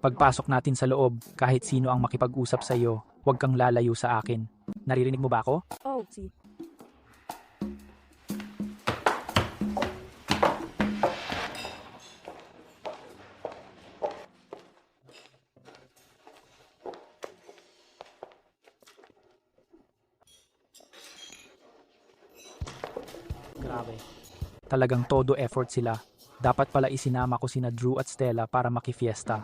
Pagpasok natin sa loob, kahit sino ang makipag-usap sa iyo, huwag kang lalayo sa akin. Naririnig mo ba ako? Oh, si. Grabe. Talagang todo effort sila. Dapat pala isinama ko sina Drew at Stella para makifiesta.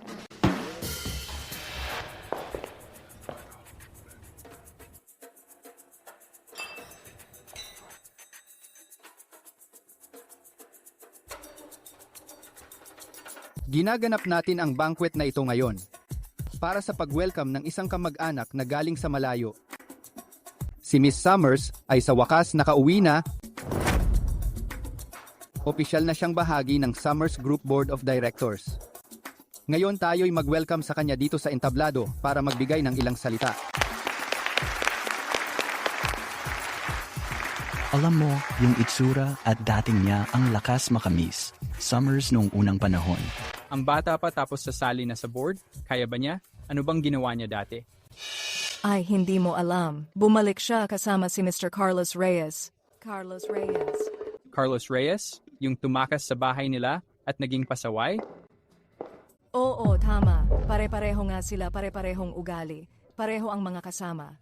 Ginaganap natin ang banquet na ito ngayon para sa pag-welcome ng isang kamag-anak na galing sa malayo. Si Miss Summers ay sa wakas nakauwi na. Opisyal na siyang bahagi ng Summers Group Board of Directors. Ngayon tayo'y mag-welcome sa kanya dito sa entablado para magbigay ng ilang salita. Alam mo, yung itsura at dating niya ang lakas makamis. Summers noong unang panahon. Ang bata pa tapos sasali na sa board? Kaya ba niya? Ano bang ginawa niya dati? Ay, hindi mo alam. Bumalik siya kasama si Mr. Carlos Reyes. Carlos Reyes. Carlos Reyes? Yung tumakas sa bahay nila at naging pasaway? Oo, tama. Pare-pareho nga sila, pare-parehong ugali. Pareho ang mga kasama.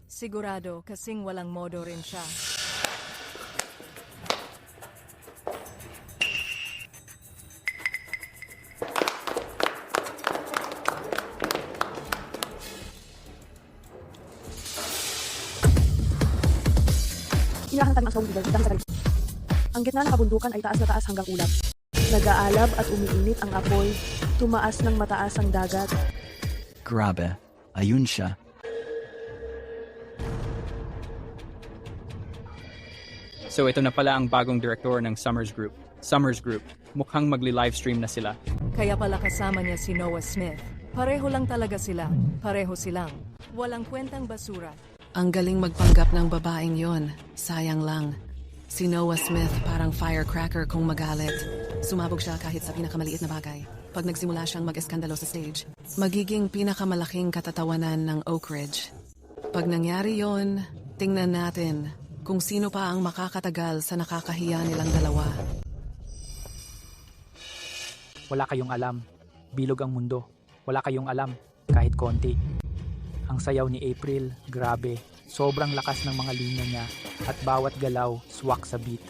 Sigurado kasing walang modo rin siya. Inahangtan ang sawang dahil sa kalit. Ang gitna ng kabundukan ay taas na taas hanggang ulap. Nag-aalab at umiinit ang apoy. Tumaas ng mataas ang dagat. Grabe, ayun siya. So ito na pala ang bagong direktor ng Summers Group. Summers Group, mukhang magli-livestream na sila. Kaya pala kasama niya si Noah Smith. Pareho lang talaga sila. Pareho silang. Walang kwentang basura. Ang galing magpanggap ng babaeng yon. Sayang lang. Si Noah Smith parang firecracker kung magalit. Sumabog siya kahit sa pinakamaliit na bagay. Pag nagsimula siyang mag-eskandalo sa stage, magiging pinakamalaking katatawanan ng Oak Ridge. Pag nangyari yon, tingnan natin kung sino pa ang makakatagal sa nakakahiya nilang dalawa. Wala kayong alam. Bilog ang mundo. Wala kayong alam. Kahit konti. Ang sayaw ni April, grabe. Sobrang lakas ng mga linya niya at bawat galaw, swak sa beat.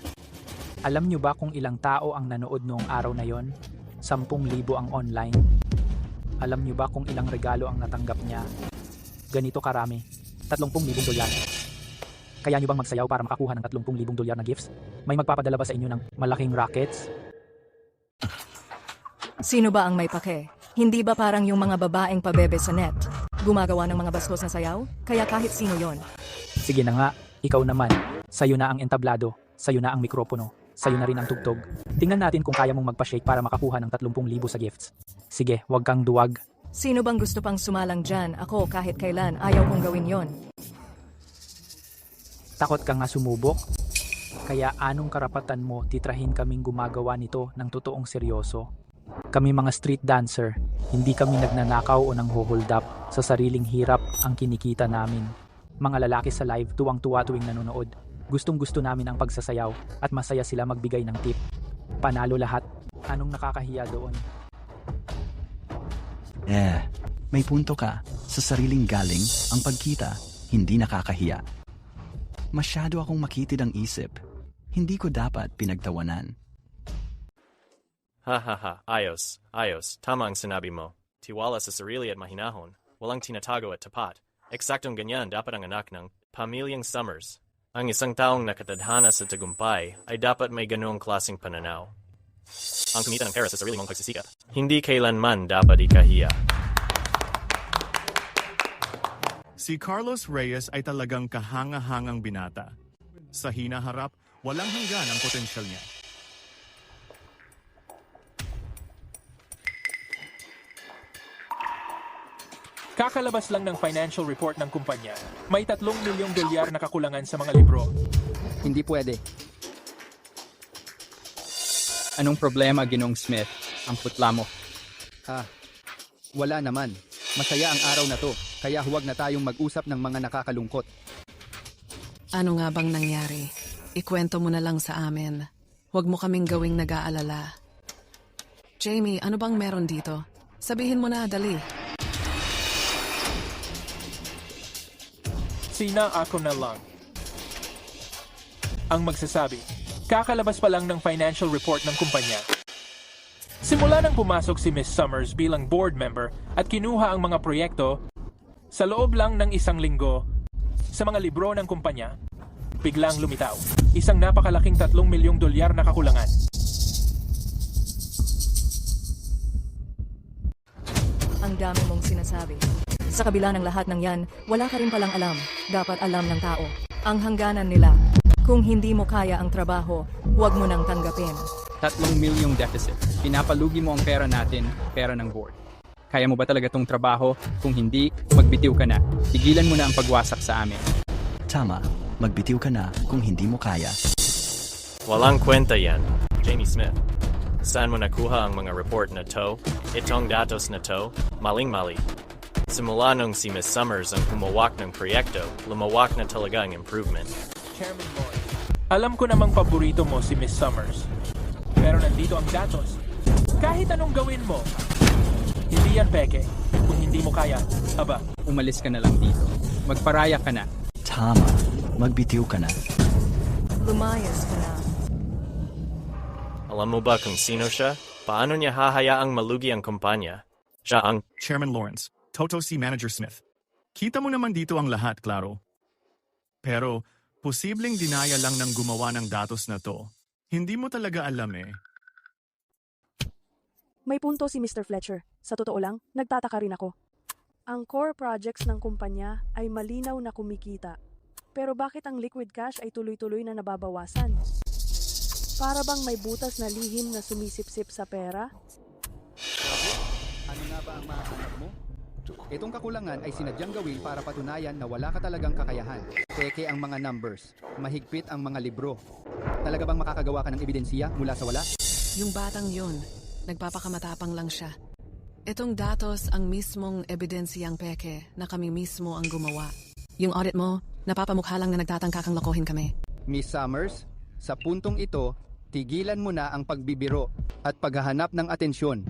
Alam niyo ba kung ilang tao ang nanood noong araw na yon? 10,000 ang online. Alam niyo ba kung ilang regalo ang natanggap niya? Ganito karami. $30,000. Kaya nyo bang magsayaw para makakuha ng 30,000 dolyar na gifts? May magpapadala ba sa inyo ng malaking rockets? Sino ba ang may pake? Hindi ba parang yung mga babaeng pabebe sa net? Gumagawa ng mga bastos na sayaw? Kaya kahit sino yon. Sige na nga, ikaw naman. Sa'yo na ang entablado, sa'yo na ang mikropono, sa'yo na rin ang tugtog. Tingnan natin kung kaya mong magpa-shake para makakuha ng 30,000 sa gifts. Sige, wag kang duwag. Sino bang gusto pang sumalang dyan? Ako kahit kailan ayaw kong gawin yon. Takot ka nga sumubok? Kaya anong karapatan mo titrahin kaming gumagawa nito ng totoong seryoso? Kami mga street dancer, hindi kami nagnanakaw o nang hold up. Sa sariling hirap ang kinikita namin. Mga lalaki sa live tuwang-tuwa tuwing nanonood. Gustong-gusto namin ang pagsasayaw at masaya sila magbigay ng tip. Panalo lahat. Anong nakakahiya doon? May punto ka. Sa sariling galing, ang pagkita, hindi nakakahiya. Masyado akong makitid ang isip. Hindi ko dapat pinagtawanan. Hahaha, ayos, ayos, tama ang sinabi mo. Tiwala sa sarili at mahinahon, walang tinatago at tapat. Eksaktong ganyan dapat ang anak ng pamilyang Summers. Ang isang taong nakatadhana sa tagumpay ay dapat may ganoong klaseng pananaw. Ang kumita ng pera sa sarili mong pagsisikap, hindi kailanman dapat ikahiya. Si Carlos Reyes ay talagang kahanga-hangang binata. Sa hinaharap, walang hanggan ang potensyal niya. Kakalabas lang ng financial report ng kumpanya. May 3 milyong dolyar na kakulangan sa mga libro. Hindi pwede. Anong problema, Ginong Smith? Ang putla mo. Wala naman. Masaya ang araw na to, kaya huwag na tayong mag-usap ng mga nakakalungkot. Ano nga bang nangyari? Ikwento mo na lang sa amin. Huwag mo kaming gawing nag-aalala. Jamie, ano bang meron dito? Sabihin mo na, dali. Sina ako na lang ang magsasabi. Kakalabas pa lang ng financial report ng kumpanya. Simula nang pumasok si Miss Summers bilang board member at kinuha ang mga proyekto, sa loob lang ng 1 linggo, sa mga libro ng kumpanya, biglang lumitaw. Isang napakalaking 3 milyong dolyar na kakulangan. Ang dami mong sinasabi. Sa kabila ng lahat ng yan, wala ka rin palang alam. Dapat alam ng tao. Ang hangganan nila. Kung hindi mo kaya ang trabaho, huwag mo nang tanggapin. 3 milyong deficit. Pinapalugi mo ang pera natin, pera ng board. Kaya mo ba talaga tong trabaho? Kung hindi, magbitiw ka na. Tigilan mo na ang pagwasak sa amin. Tama, magbitiw ka na kung hindi mo kaya. Walang kwenta yan, Jamie Smith. Saan mo nakuha ang mga report na to? Itong datos na to? Maling-mali. Simula nung si Miss Summers ang humawak ng proyekto, lumawak na talaga ang improvement. Chairman Boyd, alam ko namang paborito mo si Miss Summers. Pero nandito ang datos. Kahit anong gawin mo, hindi yan peke. Kung hindi mo kaya, aba. Umalis ka na lang dito. Magparaya ka na. Tama, magbitiw ka na. Lumayas ka na. Alam mo ba kung sino siya? Paano niya hahayaang malugi ang kumpanya? Siya ang Chairman Lawrence, Toto C. Manager Smith. Kita mo naman dito ang lahat, klaro. Pero, posibleng dinaya lang ng gumawa ng datos na to. Hindi mo talaga alam eh. May punto si Mr. Fletcher. Sa totoo lang, nagtataka rin ako. Ang core projects ng kumpanya ay malinaw na kumikita. Pero bakit ang liquid cash ay tuloy-tuloy na nababawasan? Para bang may butas na lihim na sumisipsip sa pera? Ano nga ba ang mahanap mo? Itong kakulangan ay sinadyang gawin para patunayan na wala ka talagang kakayahan. Peke ang mga numbers. Mahigpit ang mga libro. Talaga bang makakagawa ka ng ebidensiya mula sa wala? Yung batang yun, nagpapakamatapang lang siya. Itong datos ang mismong ebidensiyang peke na kami mismo ang gumawa. Yung audit mo, napapamukha lang na nagtatangka kang lokohin kami. Miss Summers, sa puntong ito, tigilan mo na ang pagbibiro at paghahanap ng atensyon.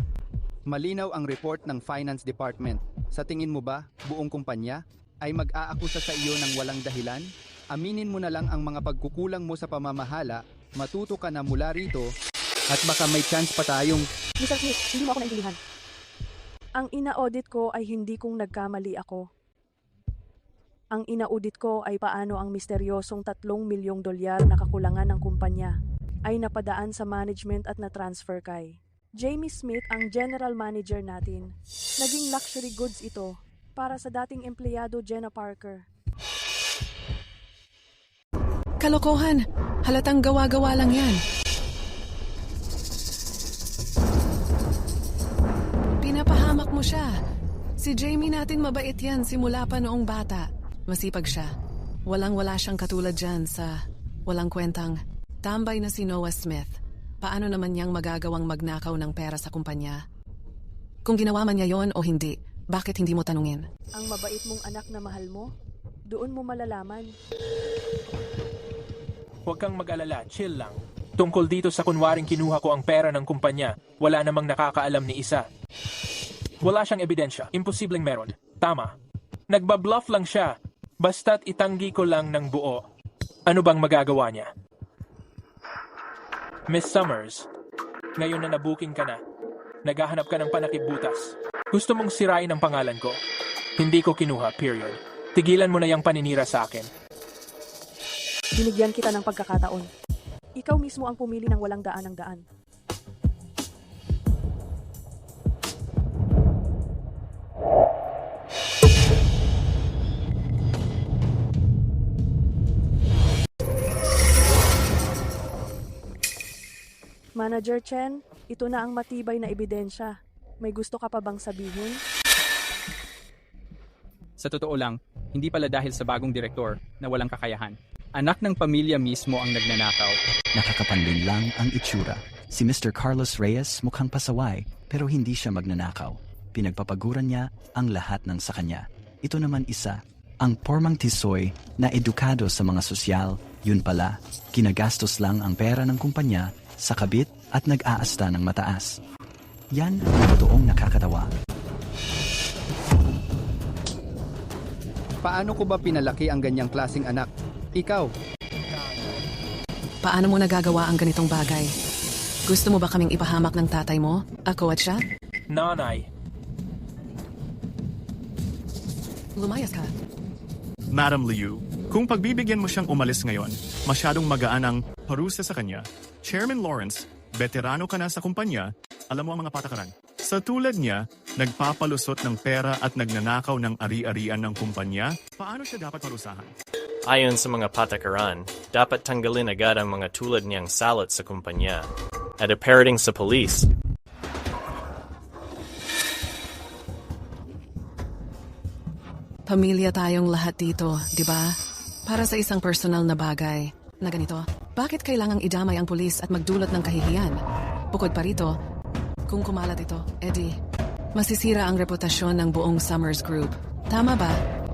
Malinaw ang report ng Finance Department. Sa tingin mo ba, buong kumpanya ay mag-aakusa sa iyo ng walang dahilan? Aminin mo na lang ang mga pagkukulang mo sa pamamahala, matuto ka na mula rito, at baka may chance pa tayong... Mr. Smith, hindi mo ako naintindihan. Ang ina-audit ko ay hindi kung nagkamali ako. Ang inaudit ko ay paano ang misteryosong 3 milyong dolyar na kakulangan ng kumpanya ay napadaan sa management at na-transfer kay Jamie Smith, ang general manager natin. Naging luxury goods ito para sa dating empleyado Jenna Parker. Kalokohan! Halatang gawa-gawa lang yan. Pinapahamak mo siya. Si Jamie natin mabait yan simula pa noong bata. Masipag siya. Walang-wala siyang katulad dyan sa walang kwentang tambay na si Noah Smith. Paano naman niyang magagawang magnakaw ng pera sa kumpanya? Kung ginawa man niya yon o hindi, bakit hindi mo tanungin? Ang mabait mong anak na mahal mo, doon mo malalaman. Huwag kang mag-alala, chill lang. Tungkol dito sa kunwaring kinuha ko ang pera ng kumpanya, wala namang nakakaalam ni isa. Wala siyang ebidensya, imposibleng meron. Tama. Nagbabluff lang siya, basta't itanggi ko lang ng buo. Ano bang magagawa niya? Miss Summers, ngayon na nabuking ka na, naghahanap ka ng panakibutas. Gusto mong sirain ang pangalan ko? Hindi ko kinuha, period. Tigilan mo na yung paninira sa akin. Binigyan kita ng pagkakataon. Ikaw mismo ang pumili ng walang daan ng daan. Manager Chen, ito na ang matibay na ebidensya. May gusto ka pa bang sabihin? Sa totoo lang, hindi pala dahil sa bagong direktor na walang kakayahan. Anak ng pamilya mismo ang nagnanakaw. Nakakapanlin lang ang itsura. Si Mr. Carlos Reyes mukhang pasaway pero hindi siya magnanakaw. Pinagpapaguran niya ang lahat ng sa kanya. Ito naman isa, ang pormang tisoy na edukado sa mga sosyal. Yun pala, kinagastos lang ang pera ng kumpanya sa kabit at nag-aasta ng mataas. Yan ang totoong nakakatawa. Paano ko ba pinalaki ang ganyang klaseng anak? Ikaw. Paano mo nagagawa ang ganitong bagay? Gusto mo ba kaming ipahamak ng tatay mo? Ako at siya? Nanay. Lumayas ka. Madam Liu, kung pagbibigyan mo siyang umalis ngayon, masyadong magaan ang parusa sa kanya. Chairman Lawrence, veterano ka na sa kumpanya, alam mo ang mga patakaran. Sa tulad niya, nagpapalusot ng pera at nagnanakaw ng ari-arian ng kumpanya, paano siya dapat parusahan? Ayon sa mga patakaran, dapat tanggalin agad ang mga tulad niyang salot sa kumpanya at iparating sa police. Pamilya tayong lahat dito, di ba? Para sa isang personal na bagay na ganito, bakit kailangang idamay ang pulis at magdulot ng kahihiyan? Bukod pa rito, kung kumalat ito, edi, masisira ang reputasyon ng buong Summers Group. Tama ba?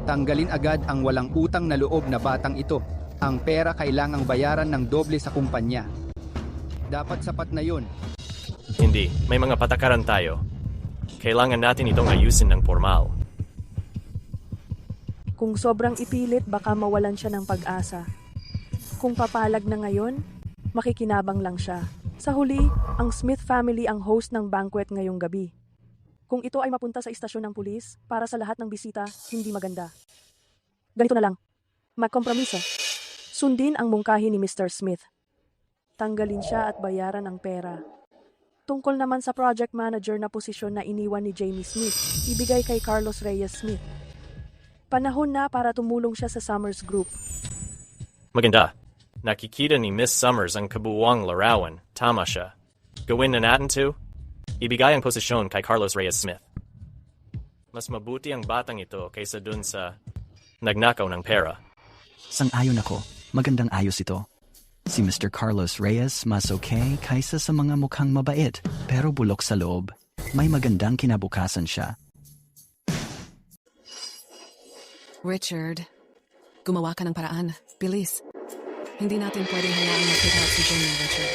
Tanggalin agad ang walang utang na loob na batang ito. Ang pera kailangang bayaran ng doble sa kumpanya. Dapat sapat na yun. Hindi, may mga patakaran tayo. Kailangan natin itong ayusin ng formal. Kung sobrang ipilit, baka mawalan siya ng pag-asa. Kung papalag na ngayon, makikinabang lang siya. Sa huli, ang Smith family ang host ng banquet ngayong gabi. Kung ito ay mapunta sa istasyon ng pulis, para sa lahat ng bisita, hindi maganda. Ganito na lang. Magkompromiso. Sundin ang mungkahi ni Mr. Smith. Tanggalin siya at bayaran ang pera. Tungkol naman sa project manager na posisyon na iniwan ni Jamie Smith, ibigay kay Carlos Reyes Smith. Panahon na para tumulong siya sa Summers Group. Maganda. Nakikita ni Miss Summers ang kabuuang larawan. Tama siya. Gawin na natin to? Ibigay ang posisyon kay Carlos Reyes Smith. Mas mabuti ang batang ito kaysa dun sa nagnakaw ng pera. Sang-ayon ako. Magandang ayos ito. Si Mr. Carlos Reyes mas okay kaysa sa mga mukhang mabait, pero bulok sa loob. May magandang kinabukasan siya. Richard, gumawa ka ng paraan. Bilis. Hindi natin pwedeng hayaang mag-out si Jamie, Richard.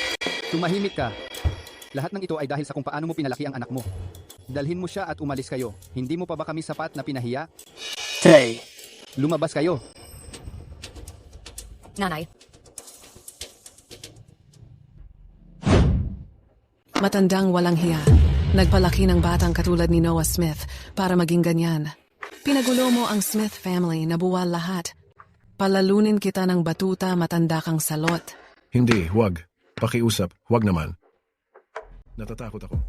Tumahimik ka. Lahat ng ito ay dahil sa kung paano mo pinalaki ang anak mo. Dalhin mo siya at umalis kayo. Hindi mo pa ba kami sapat na pinahiya? Tay! Lumabas kayo. Nanay. Matandang walang hiya. Nagpalaki ng batang katulad ni Noah Smith para maging ganyan. Pinagulo mo ang Smith family, nabuwal lahat. Palalunin kita ng batuta, matanda kang salot. Hindi, huwag. Pakiusap, huwag naman. Natatakot ako.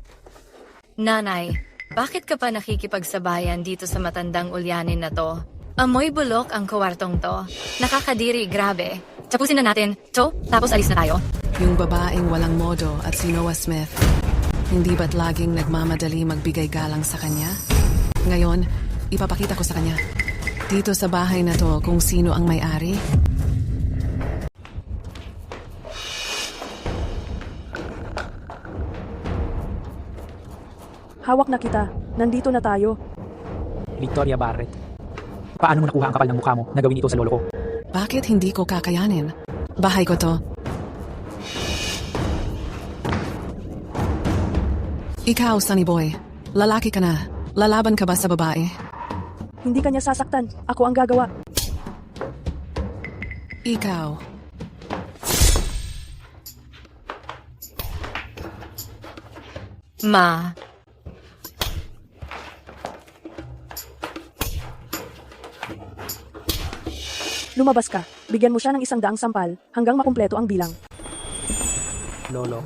Nanay, bakit ka pa nakikipagsabayan dito sa matandang ulyanin na to? Amoy bulok ang kwartong to. Nakakadiri, grabe. Tapusin na natin to, tapos alis na tayo. Yung babaeng walang modo at si Noah Smith. Hindi ba't laging nagmamadali magbigay galang sa kanya? Ngayon, ipapakita ko sa kanya. Dito sa bahay na to kung sino ang may-ari. Hawak na kita. Nandito na tayo. Victoria Barrett. Paano mo nakuha ang kapal ng mukha mo na gawin ito sa lolo ko? Bakit hindi ko kakayanin? Bahay ko to. Ikaw, Sunny Boy. Lalaki ka na. Lalaban ka ba sa babae? Hindi kanya sasaktan. Ako ang gagawa. Ikaw. Ma. Lumabas ka. Bigyan mo siya ng 100 sampal hanggang makumpleto ang bilang. Lolo.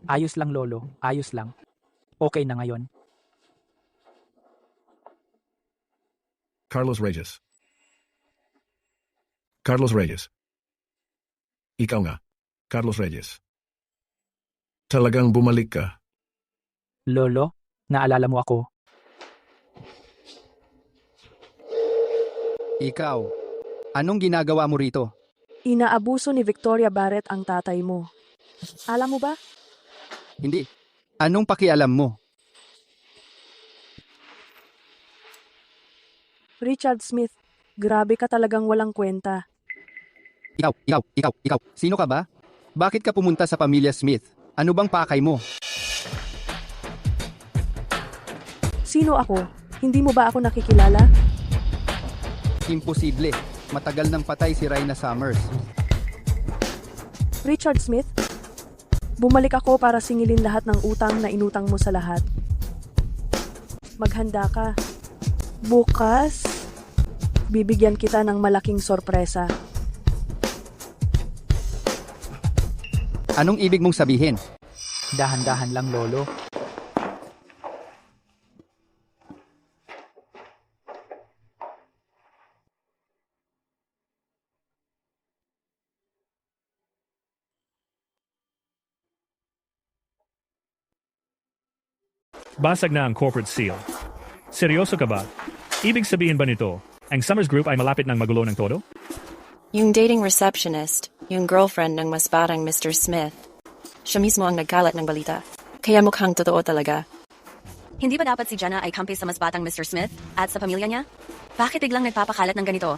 Ayos lang, Lolo. Ayos lang. Okay na ngayon. Carlos Reyes. Carlos Reyes. Ikaw nga, Carlos Reyes. Talagang bumalik ka. Lolo, naalala mo ako. Ikaw, anong ginagawa mo rito? Inaabuso ni Victoria Barrett ang tatay mo. Alam mo ba? Hindi. Anong pakialam mo? Richard Smith, grabe ka talagang walang kwenta. Ikaw. Sino ka ba? Bakit ka pumunta sa pamilya Smith? Ano bang pakay mo? Sino ako? Hindi mo ba ako nakikilala? Imposible. Matagal nang patay si Reyna Summers. Richard Smith? Bumalik ako para singilin lahat ng utang na inutang mo sa lahat. Maghanda ka. Bukas, bibigyan kita ng malaking sorpresa. Anong ibig mong sabihin? Dahan-dahan lang, Lolo. Basag na ang corporate seal. Seryoso ka ba? Ibig sabihin ba nito, ang Summers Group ay malapit ng magulo ng todo? Yung dating receptionist, yung girlfriend ng mas batang Mr. Smith, siya mismo ang nagkalat ng balita. Kaya mukhang totoo talaga. Hindi ba dapat si Jenna ay kampi sa mas batang Mr. Smith at sa pamilya niya? Bakit biglang nagpapakalat ng ganito?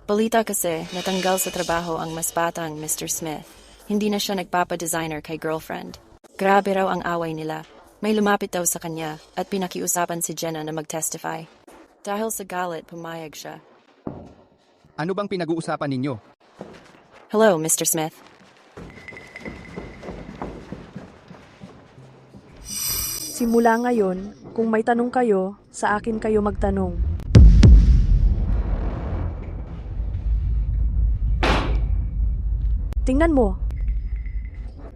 Balita kasi, natanggal sa trabaho ang mas batang Mr. Smith. Hindi na siya nagpapadesigner kay girlfriend. Grabe raw ang away nila. May lumapit daw sa kanya at pinakiusapan si Jenna na mag-testify. Dahil sa galit, pumayag siya. Ano bang pinag-uusapan ninyo? Hello, Mr. Smith. Simula ngayon, kung may tanong kayo, sa akin kayo magtanong. Tingnan mo,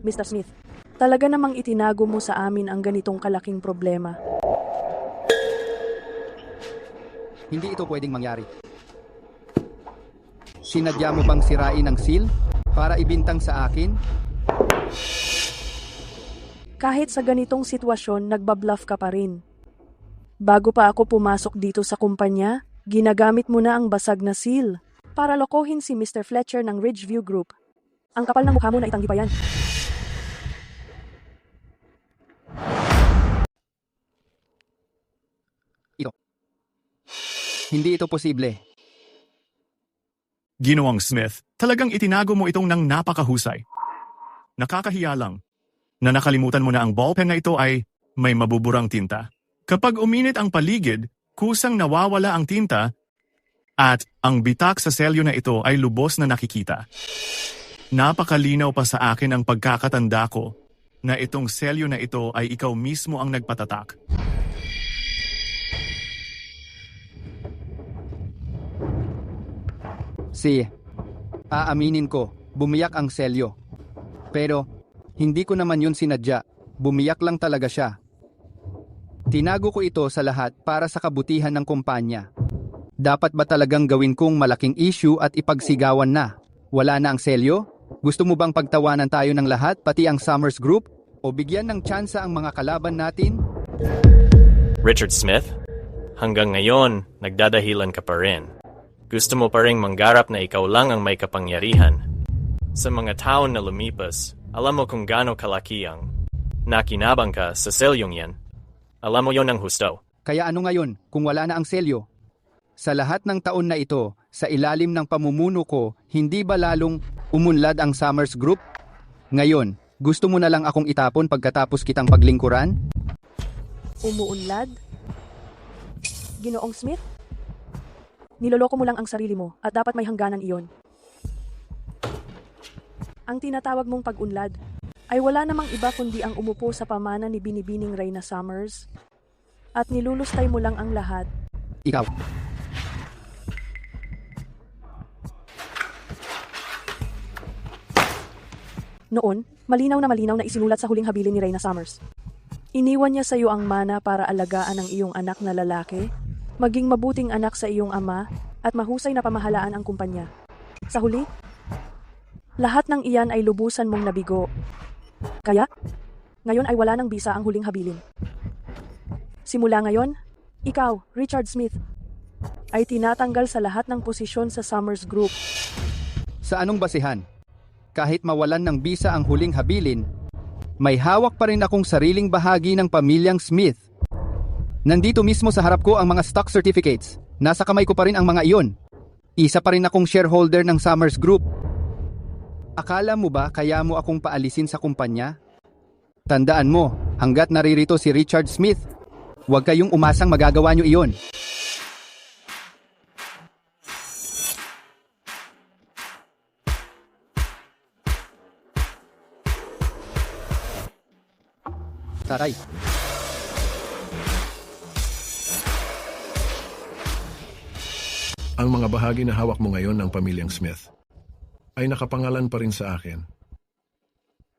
Mr. Smith. Talaga namang itinago mo sa amin ang ganitong kalaking problema. Hindi ito pwedeng mangyari. Sinadya mo bang sirain ang seal para ibintang sa akin? Kahit sa ganitong sitwasyon, nagbabluff ka pa rin. Bago pa ako pumasok dito sa kumpanya, ginagamit mo na ang basag na seal para lokohin si Mr. Fletcher ng Ridgeview Group. Ang kapal ng mukha mo na itanggi pa yan. Hindi ito posible. Ginoong Smith, talagang itinago mo itong nang napakahusay. Nakakahiya lang na nakalimutan mo na ang ballpen na ito ay may mabuburang tinta. Kapag uminit ang paligid, kusang nawawala ang tinta at ang bitak sa selyo na ito ay lubos na nakikita. Napakalinaw pa sa akin ang pagkakatanda ko na itong selyo na ito ay ikaw mismo ang nagpatatak. Aaminin ko, bumiyak ang Celyo. Pero, hindi ko naman yun sinadya. Bumiyak lang talaga siya. Tinago ko ito sa lahat para sa kabutihan ng kumpanya. Dapat ba talagang gawin kong malaking issue at ipagsigawan na? Wala na ang Celyo? Gusto mo bang pagtawanan tayo ng lahat, pati ang Summers Group? O bigyan ng tsansa ang mga kalaban natin? Richard Smith, hanggang ngayon, nagdadahilan ka pa rin. Gusto mo pa ring manggarap na ikaw lang ang may kapangyarihan. Sa mga taon na lumipas, alam mo kung gaano kalaki ang nakinabang ka sa selyong yan. Alam mo yon ng husto. Kaya ano ngayon kung wala na ang Celyo? Sa lahat ng taon na ito, sa ilalim ng pamumuno ko, hindi ba lalong umunlad ang Summers Group? Ngayon, gusto mo na lang akong itapon pagkatapos kitang paglingkuran? Umuunlad? Ginoong Smith? Niloloko mo lang ang sarili mo at dapat may hangganan iyon. Ang tinatawag mong pag-unlad ay wala namang iba kundi ang umupo sa pamana ni Binibining Reyna Summers at nilulustay mo lang ang lahat. Ikaw. Noon, malinaw na isinulat sa huling habilin ni Reyna Summers. Iniwan niya sa iyo ang mana para alagaan ang iyong anak na lalaki, maging mabuting anak sa iyong ama, at mahusay na pamahalaan ang kumpanya. Sa huli, lahat ng iyan ay lubusan mong nabigo. Kaya, ngayon ay wala nang bisa ang huling habilin. Simula ngayon, ikaw, Richard Smith, ay tinatanggal sa lahat ng posisyon sa Summers Group. Sa anong basihan? Kahit mawalan ng bisa ang huling habilin, may hawak pa rin akong sariling bahagi ng pamilyang Smith. Nandito mismo sa harap ko ang mga stock certificates. Nasa kamay ko pa rin ang mga iyon. Isa pa rin akong shareholder ng Summers Group. Akala mo ba kaya mo akong paalisin sa kumpanya? Tandaan mo, hanggat naririto si Richard Smith, huwag kayong umasang magagawa nyo iyon. Taray. Ang mga bahagi na hawak mo ngayon ng pamilyang Smith ay nakapangalan pa rin sa akin.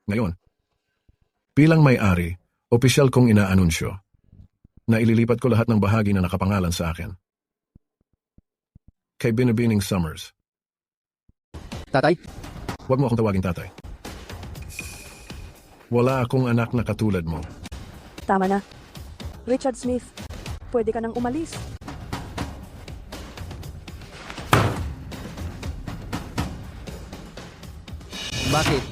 Ngayon, bilang may-ari, opisyal kong inaanunsyo na ililipat ko lahat ng bahagi na nakapangalan sa akin. Kay Binibining Summers. Tatay? Huwag mo akong tawagin tatay. Wala akong anak na katulad mo. Tama na. Richard Smith, pwede ka nang umalis. Bakit?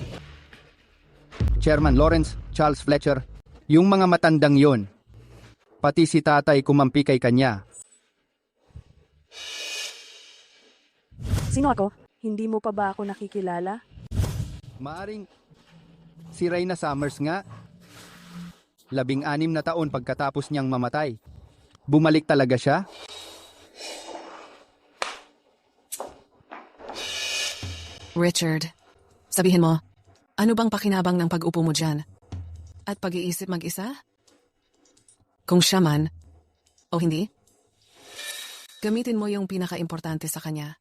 Chairman Lawrence, Charles Fletcher, yung mga matandang yon. Pati si tatay kumampi kay kanya. Sino ako? Hindi mo pa ba ako nakikilala? Maaring si Reyna Summers nga. 16 na taon pagkatapos niyang mamatay. Bumalik talaga siya? Richard, sabihin mo, ano bang pakinabang ng pag-upo mo dyan? At pag-iisip mag-isa? Kung siya man, o hindi? Gamitin mo yung pinaka-importante sa kanya.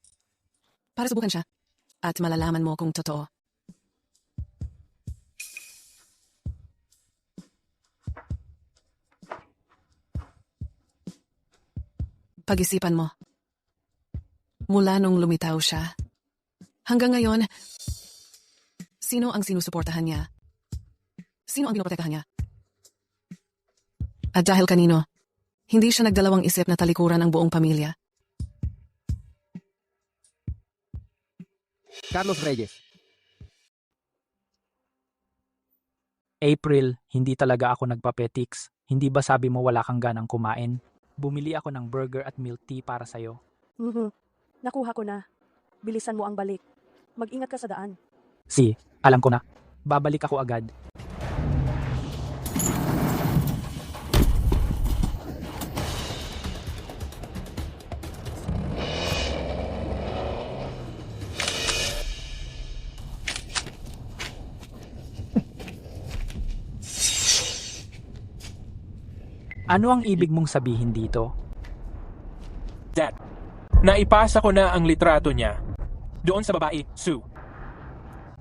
Para subukan siya, at malalaman mo kung totoo. Pag-isipan mo. Mula nung lumitaw siya, hanggang ngayon, sino ang sinusuportahan niya? Sino ang pinoprotektahan niya? At dahil kanino, hindi siya nagdalawang isip na talikuran ang buong pamilya. Carlos Reyes. April, hindi talaga ako nagpapetix. Hindi ba sabi mo wala kang ganang kumain? Bumili ako ng burger at milk tea para sa'yo. Nakuha ko na. Bilisan mo ang balik. Mag-ingat ka sa daan. Alam ko na. Babalik ako agad. Ano ang ibig mong sabihin dito? Dad, naipasa ko na ang litrato niya. doon sa babae, Sue.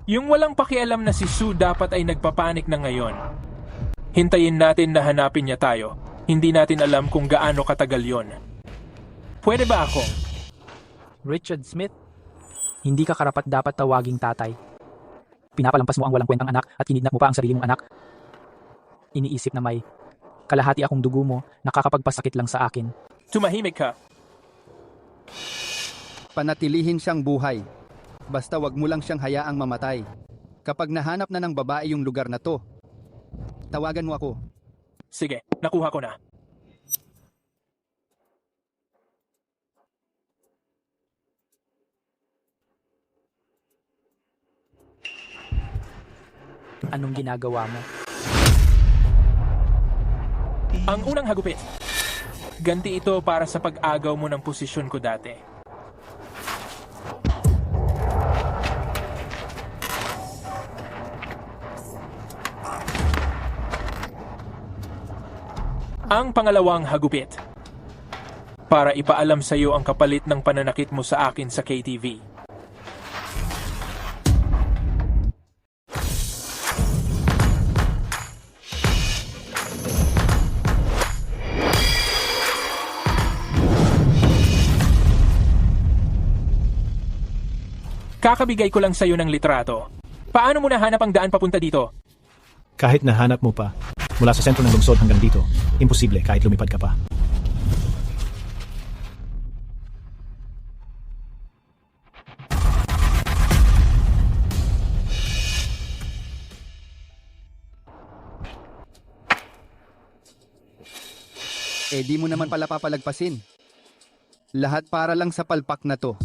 Yung walang pakialam na si Sue dapat ay nagpapanik na ngayon. Hintayin natin na hanapin niya tayo. Hindi natin alam kung gaano katagal yon. Pwede ba ako? Richard Smith, hindi ka karapat dapat tawaging tatay. Pinapalampas mo ang walang kwentang anak at kinidnap mo pa ang sarili mong anak. Iniisip na may kalahati akong dugo mo, nakakapagpasakit lang sa akin. Tumahimik ka. Panatilihin siyang buhay. Basta wag mo lang siyang hayaang mamatay. Kapag nahanap na ng babae yung lugar na to, tawagan mo ako. Sige, nakuha ko na. Anong ginagawa mo? Ang unang hagupit. Ganti ito para sa pag-agaw mo ng posisyon ko dati. Ang pangalawang hagupit. Para ipaalam sa iyo ang kapalit ng pananakit mo sa akin sa KTV. Kakabigay ko lang sa iyo ng litrato. Paano mo nahanap ang daan papunta dito? Kahit nahanap mo pa, mula sa sentro ng lungsod hanggang dito, imposible kahit lumipad ka pa. Eh di mo naman pala papalagpasin. Lahat para lang sa palpak na to.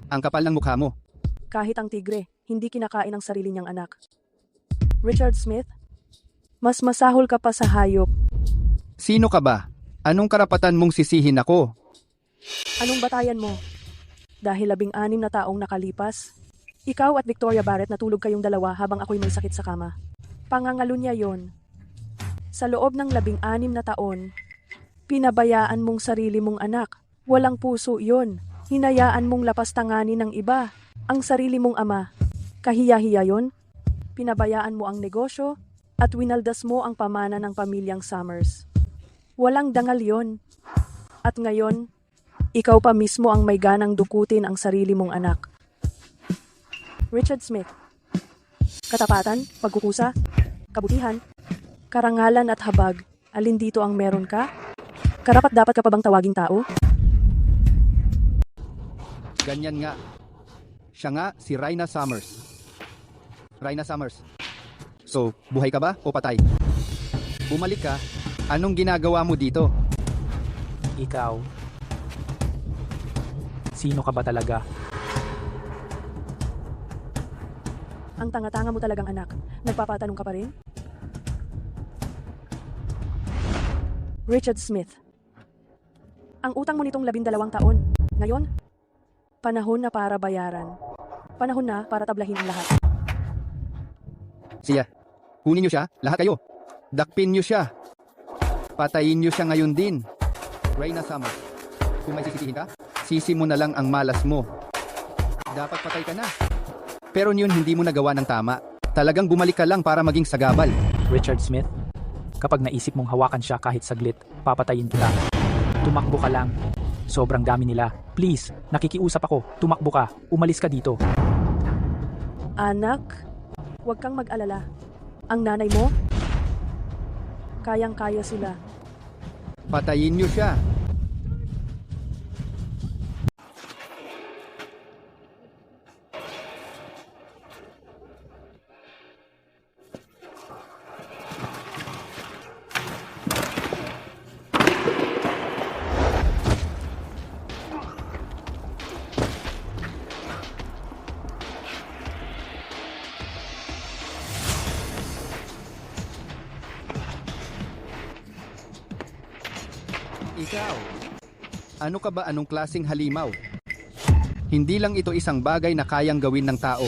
Ang kapal ng mukha mo. Kahit ang tigre, hindi kinakain ang sarili niyang anak. Richard Smith, mas masahol ka pa sa hayop. Sino ka ba? Anong karapatan mong sisihin ako? Anong batayan mo? Dahil 16 na taong nakalipas, ikaw at Victoria Barrett natulog kayong dalawa habang ako'y may sakit sa kama. Pangangalunya yon. Sa loob ng 16 na taon, pinabayaan mong sarili mong anak. Walang puso yon. Hinayaan mong lapastanganin ng iba, ang sarili mong ama. Kahiya-hiya yon. Pinabayaan mo ang negosyo at winaldas mo ang pamana ng pamilyang Summers. Walang dangal yon. At ngayon, ikaw pa mismo ang may ganang dukutin ang sarili mong anak. Richard Smith. Katapatan, pagkukusa, kabutihan, karangalan at habag, alin dito ang meron ka? Karapat dapat ka pa bang tawaging tao? Ganyan nga. Siya nga si Rhina Summers. Rhina Summers. So, buhay ka ba o patay? Bumalik ka. Anong ginagawa mo dito? Ikaw. Sino ka ba talaga? Ang tanga-tanga mo talagang anak. Nagpapatanong ka pa rin? Richard Smith. Ang utang mo nitong 12 taon. Ngayon, panahon na para bayaran. Panahon na para tablahin ang lahat. Siya. Kunin niyo siya, lahat kayo. Dakpin niyo siya. Patayin niyo siya ngayon din. Rhina Summers. Kung may sisisihin ka, sisi mo na lang ang malas mo. Dapat patay ka na. Pero yun hindi mo nagawa ng tama. Talagang bumalik ka lang para maging sagabal. Richard Smith, kapag naisip mong hawakan siya kahit saglit, papatayin kita. Tumakbo ka lang. Sobrang dami nila. Please, nakikiusap ako. Tumakbo ka. Umalis ka dito. Anak, huwag kang mag-alala. Ang nanay mo, kayang-kaya sila. Patayin niyo siya. Ikaw, ano ka ba, anong klaseng halimaw? Hindi lang ito isang bagay na kayang gawin ng tao.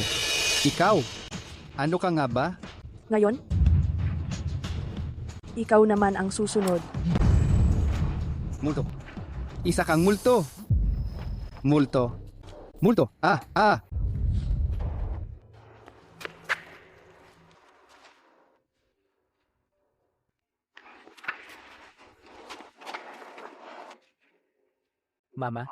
Ikaw, ano ka nga ba? Ngayon, ikaw naman ang susunod. Multo, Isa kang multo. Multo. Multo. Mama,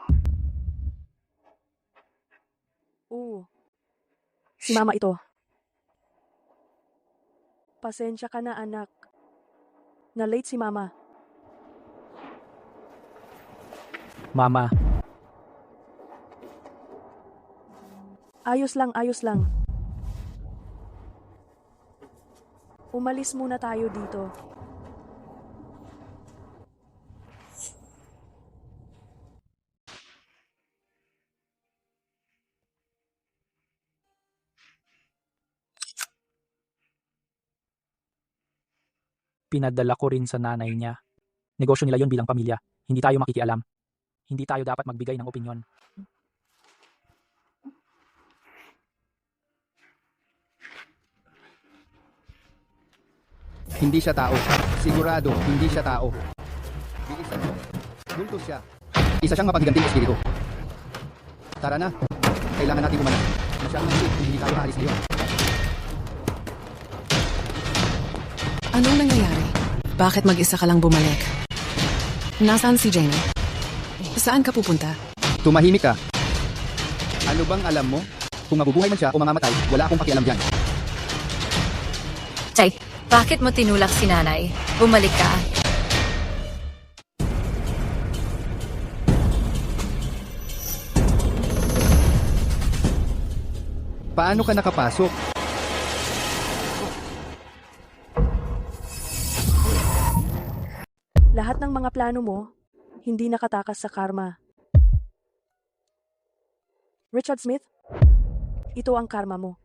Si mama ito. Pasensya ka na, anak. Na-late si mama. Mama, Ayos lang, ayos lang. Umalis muna tayo dito. pinadala ko rin sa nanay niya. Negosyo nila yon bilang pamilya. Hindi tayo makikialam. Hindi tayo dapat magbigay ng opinyon. Hindi siya tao. Sigurado, hindi siya tao. Bilisan mo. Multo siya. Isa siyang mapagiganting espiritu. Tara na. Kailangan natin umanak. Masyadong masip kung hindi tayo aalis ngayon. Anong nangyayari? Bakit mag-isa ka lang bumalik? Nasaan si Jenny? Saan ka pupunta? Tumahimik ka. Ano bang alam mo? Kung mabubuhay man siya o mamamatay, wala akong pakialam dyan. Chay, bakit mo tinulak si nanay? Bumalik ka. Paano ka nakapasok? Lahat ng mga plano mo, hindi nakatakas sa karma. Richard Smith, ito ang karma mo.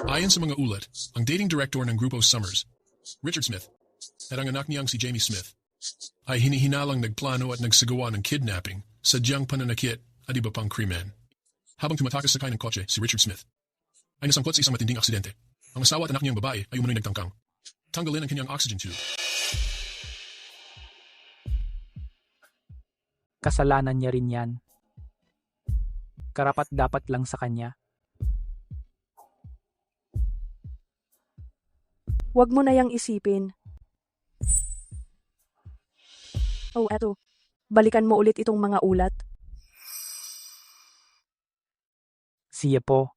Ayon sa mga ulat, ang dating director ng Grupo Summers, Richard Smith, at ang anak niyang si Jamie Smith, ay hinihinalang nagplano at nagsagawa ng kidnapping, sadyang pananakit at iba pang krimen. Habang tumatakas sakay ng kotse si Richard Smith, ay nasangkot sa isang matinding aksidente. Ang asawa at anak niyang babae ay umano'y nagtangkang tanggalin ang kanyang oxygen tube. Kasalanan niya rin yan. Karapat dapat lang sa kanya. Huwag mo na yang isipin. Oh, eto. Balikan mo ulit itong mga ulat. Siya po.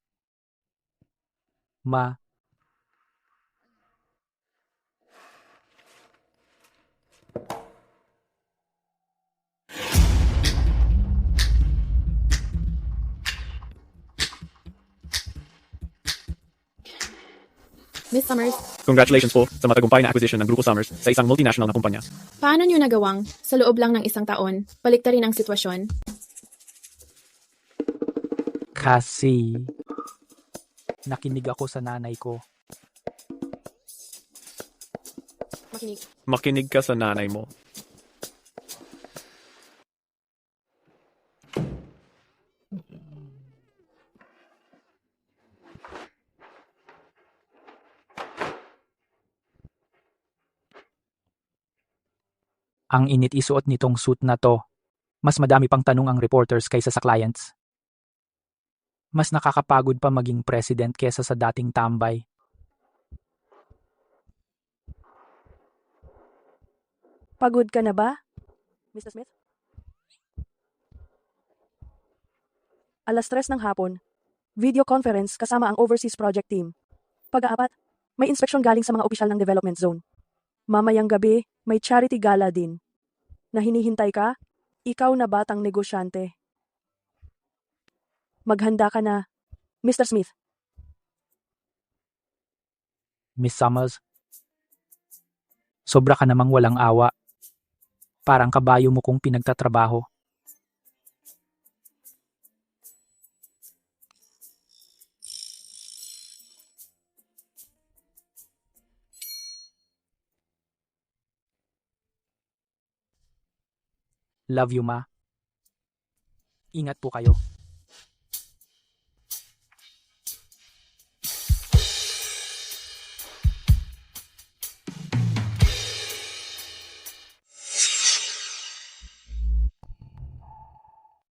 Ma. Miss Summers, Congratulations po sa matagumpay na acquisition ng Grupo Summers sa isang multinational na kumpanya. paano niyo nagawang, sa loob lang ng isang taon, baliktarin ang sitwasyon? Kasi nakinig ako sa nanay ko. Makinig ka sa nanay mo. Ang init isuot nitong suit na to. Mas madami pang tanong ang reporters kaysa sa clients. Mas nakakapagod pa maging president kesa sa dating tambay. Pagod ka na ba, Mr. Smith? 3:00 ng hapon. Video conference kasama ang overseas project team. Pag-aapat, may inspeksyon galing sa mga opisyal ng development zone. Mamayang gabi, may charity gala din. Na hinihintay ka, ikaw na batang negosyante. Maghanda ka na, Mr. Smith. Miss Summers, sobra ka namang walang awa. Parang kabayo mo kung pinagtatrabaho. Love you, ma. Ingat po kayo.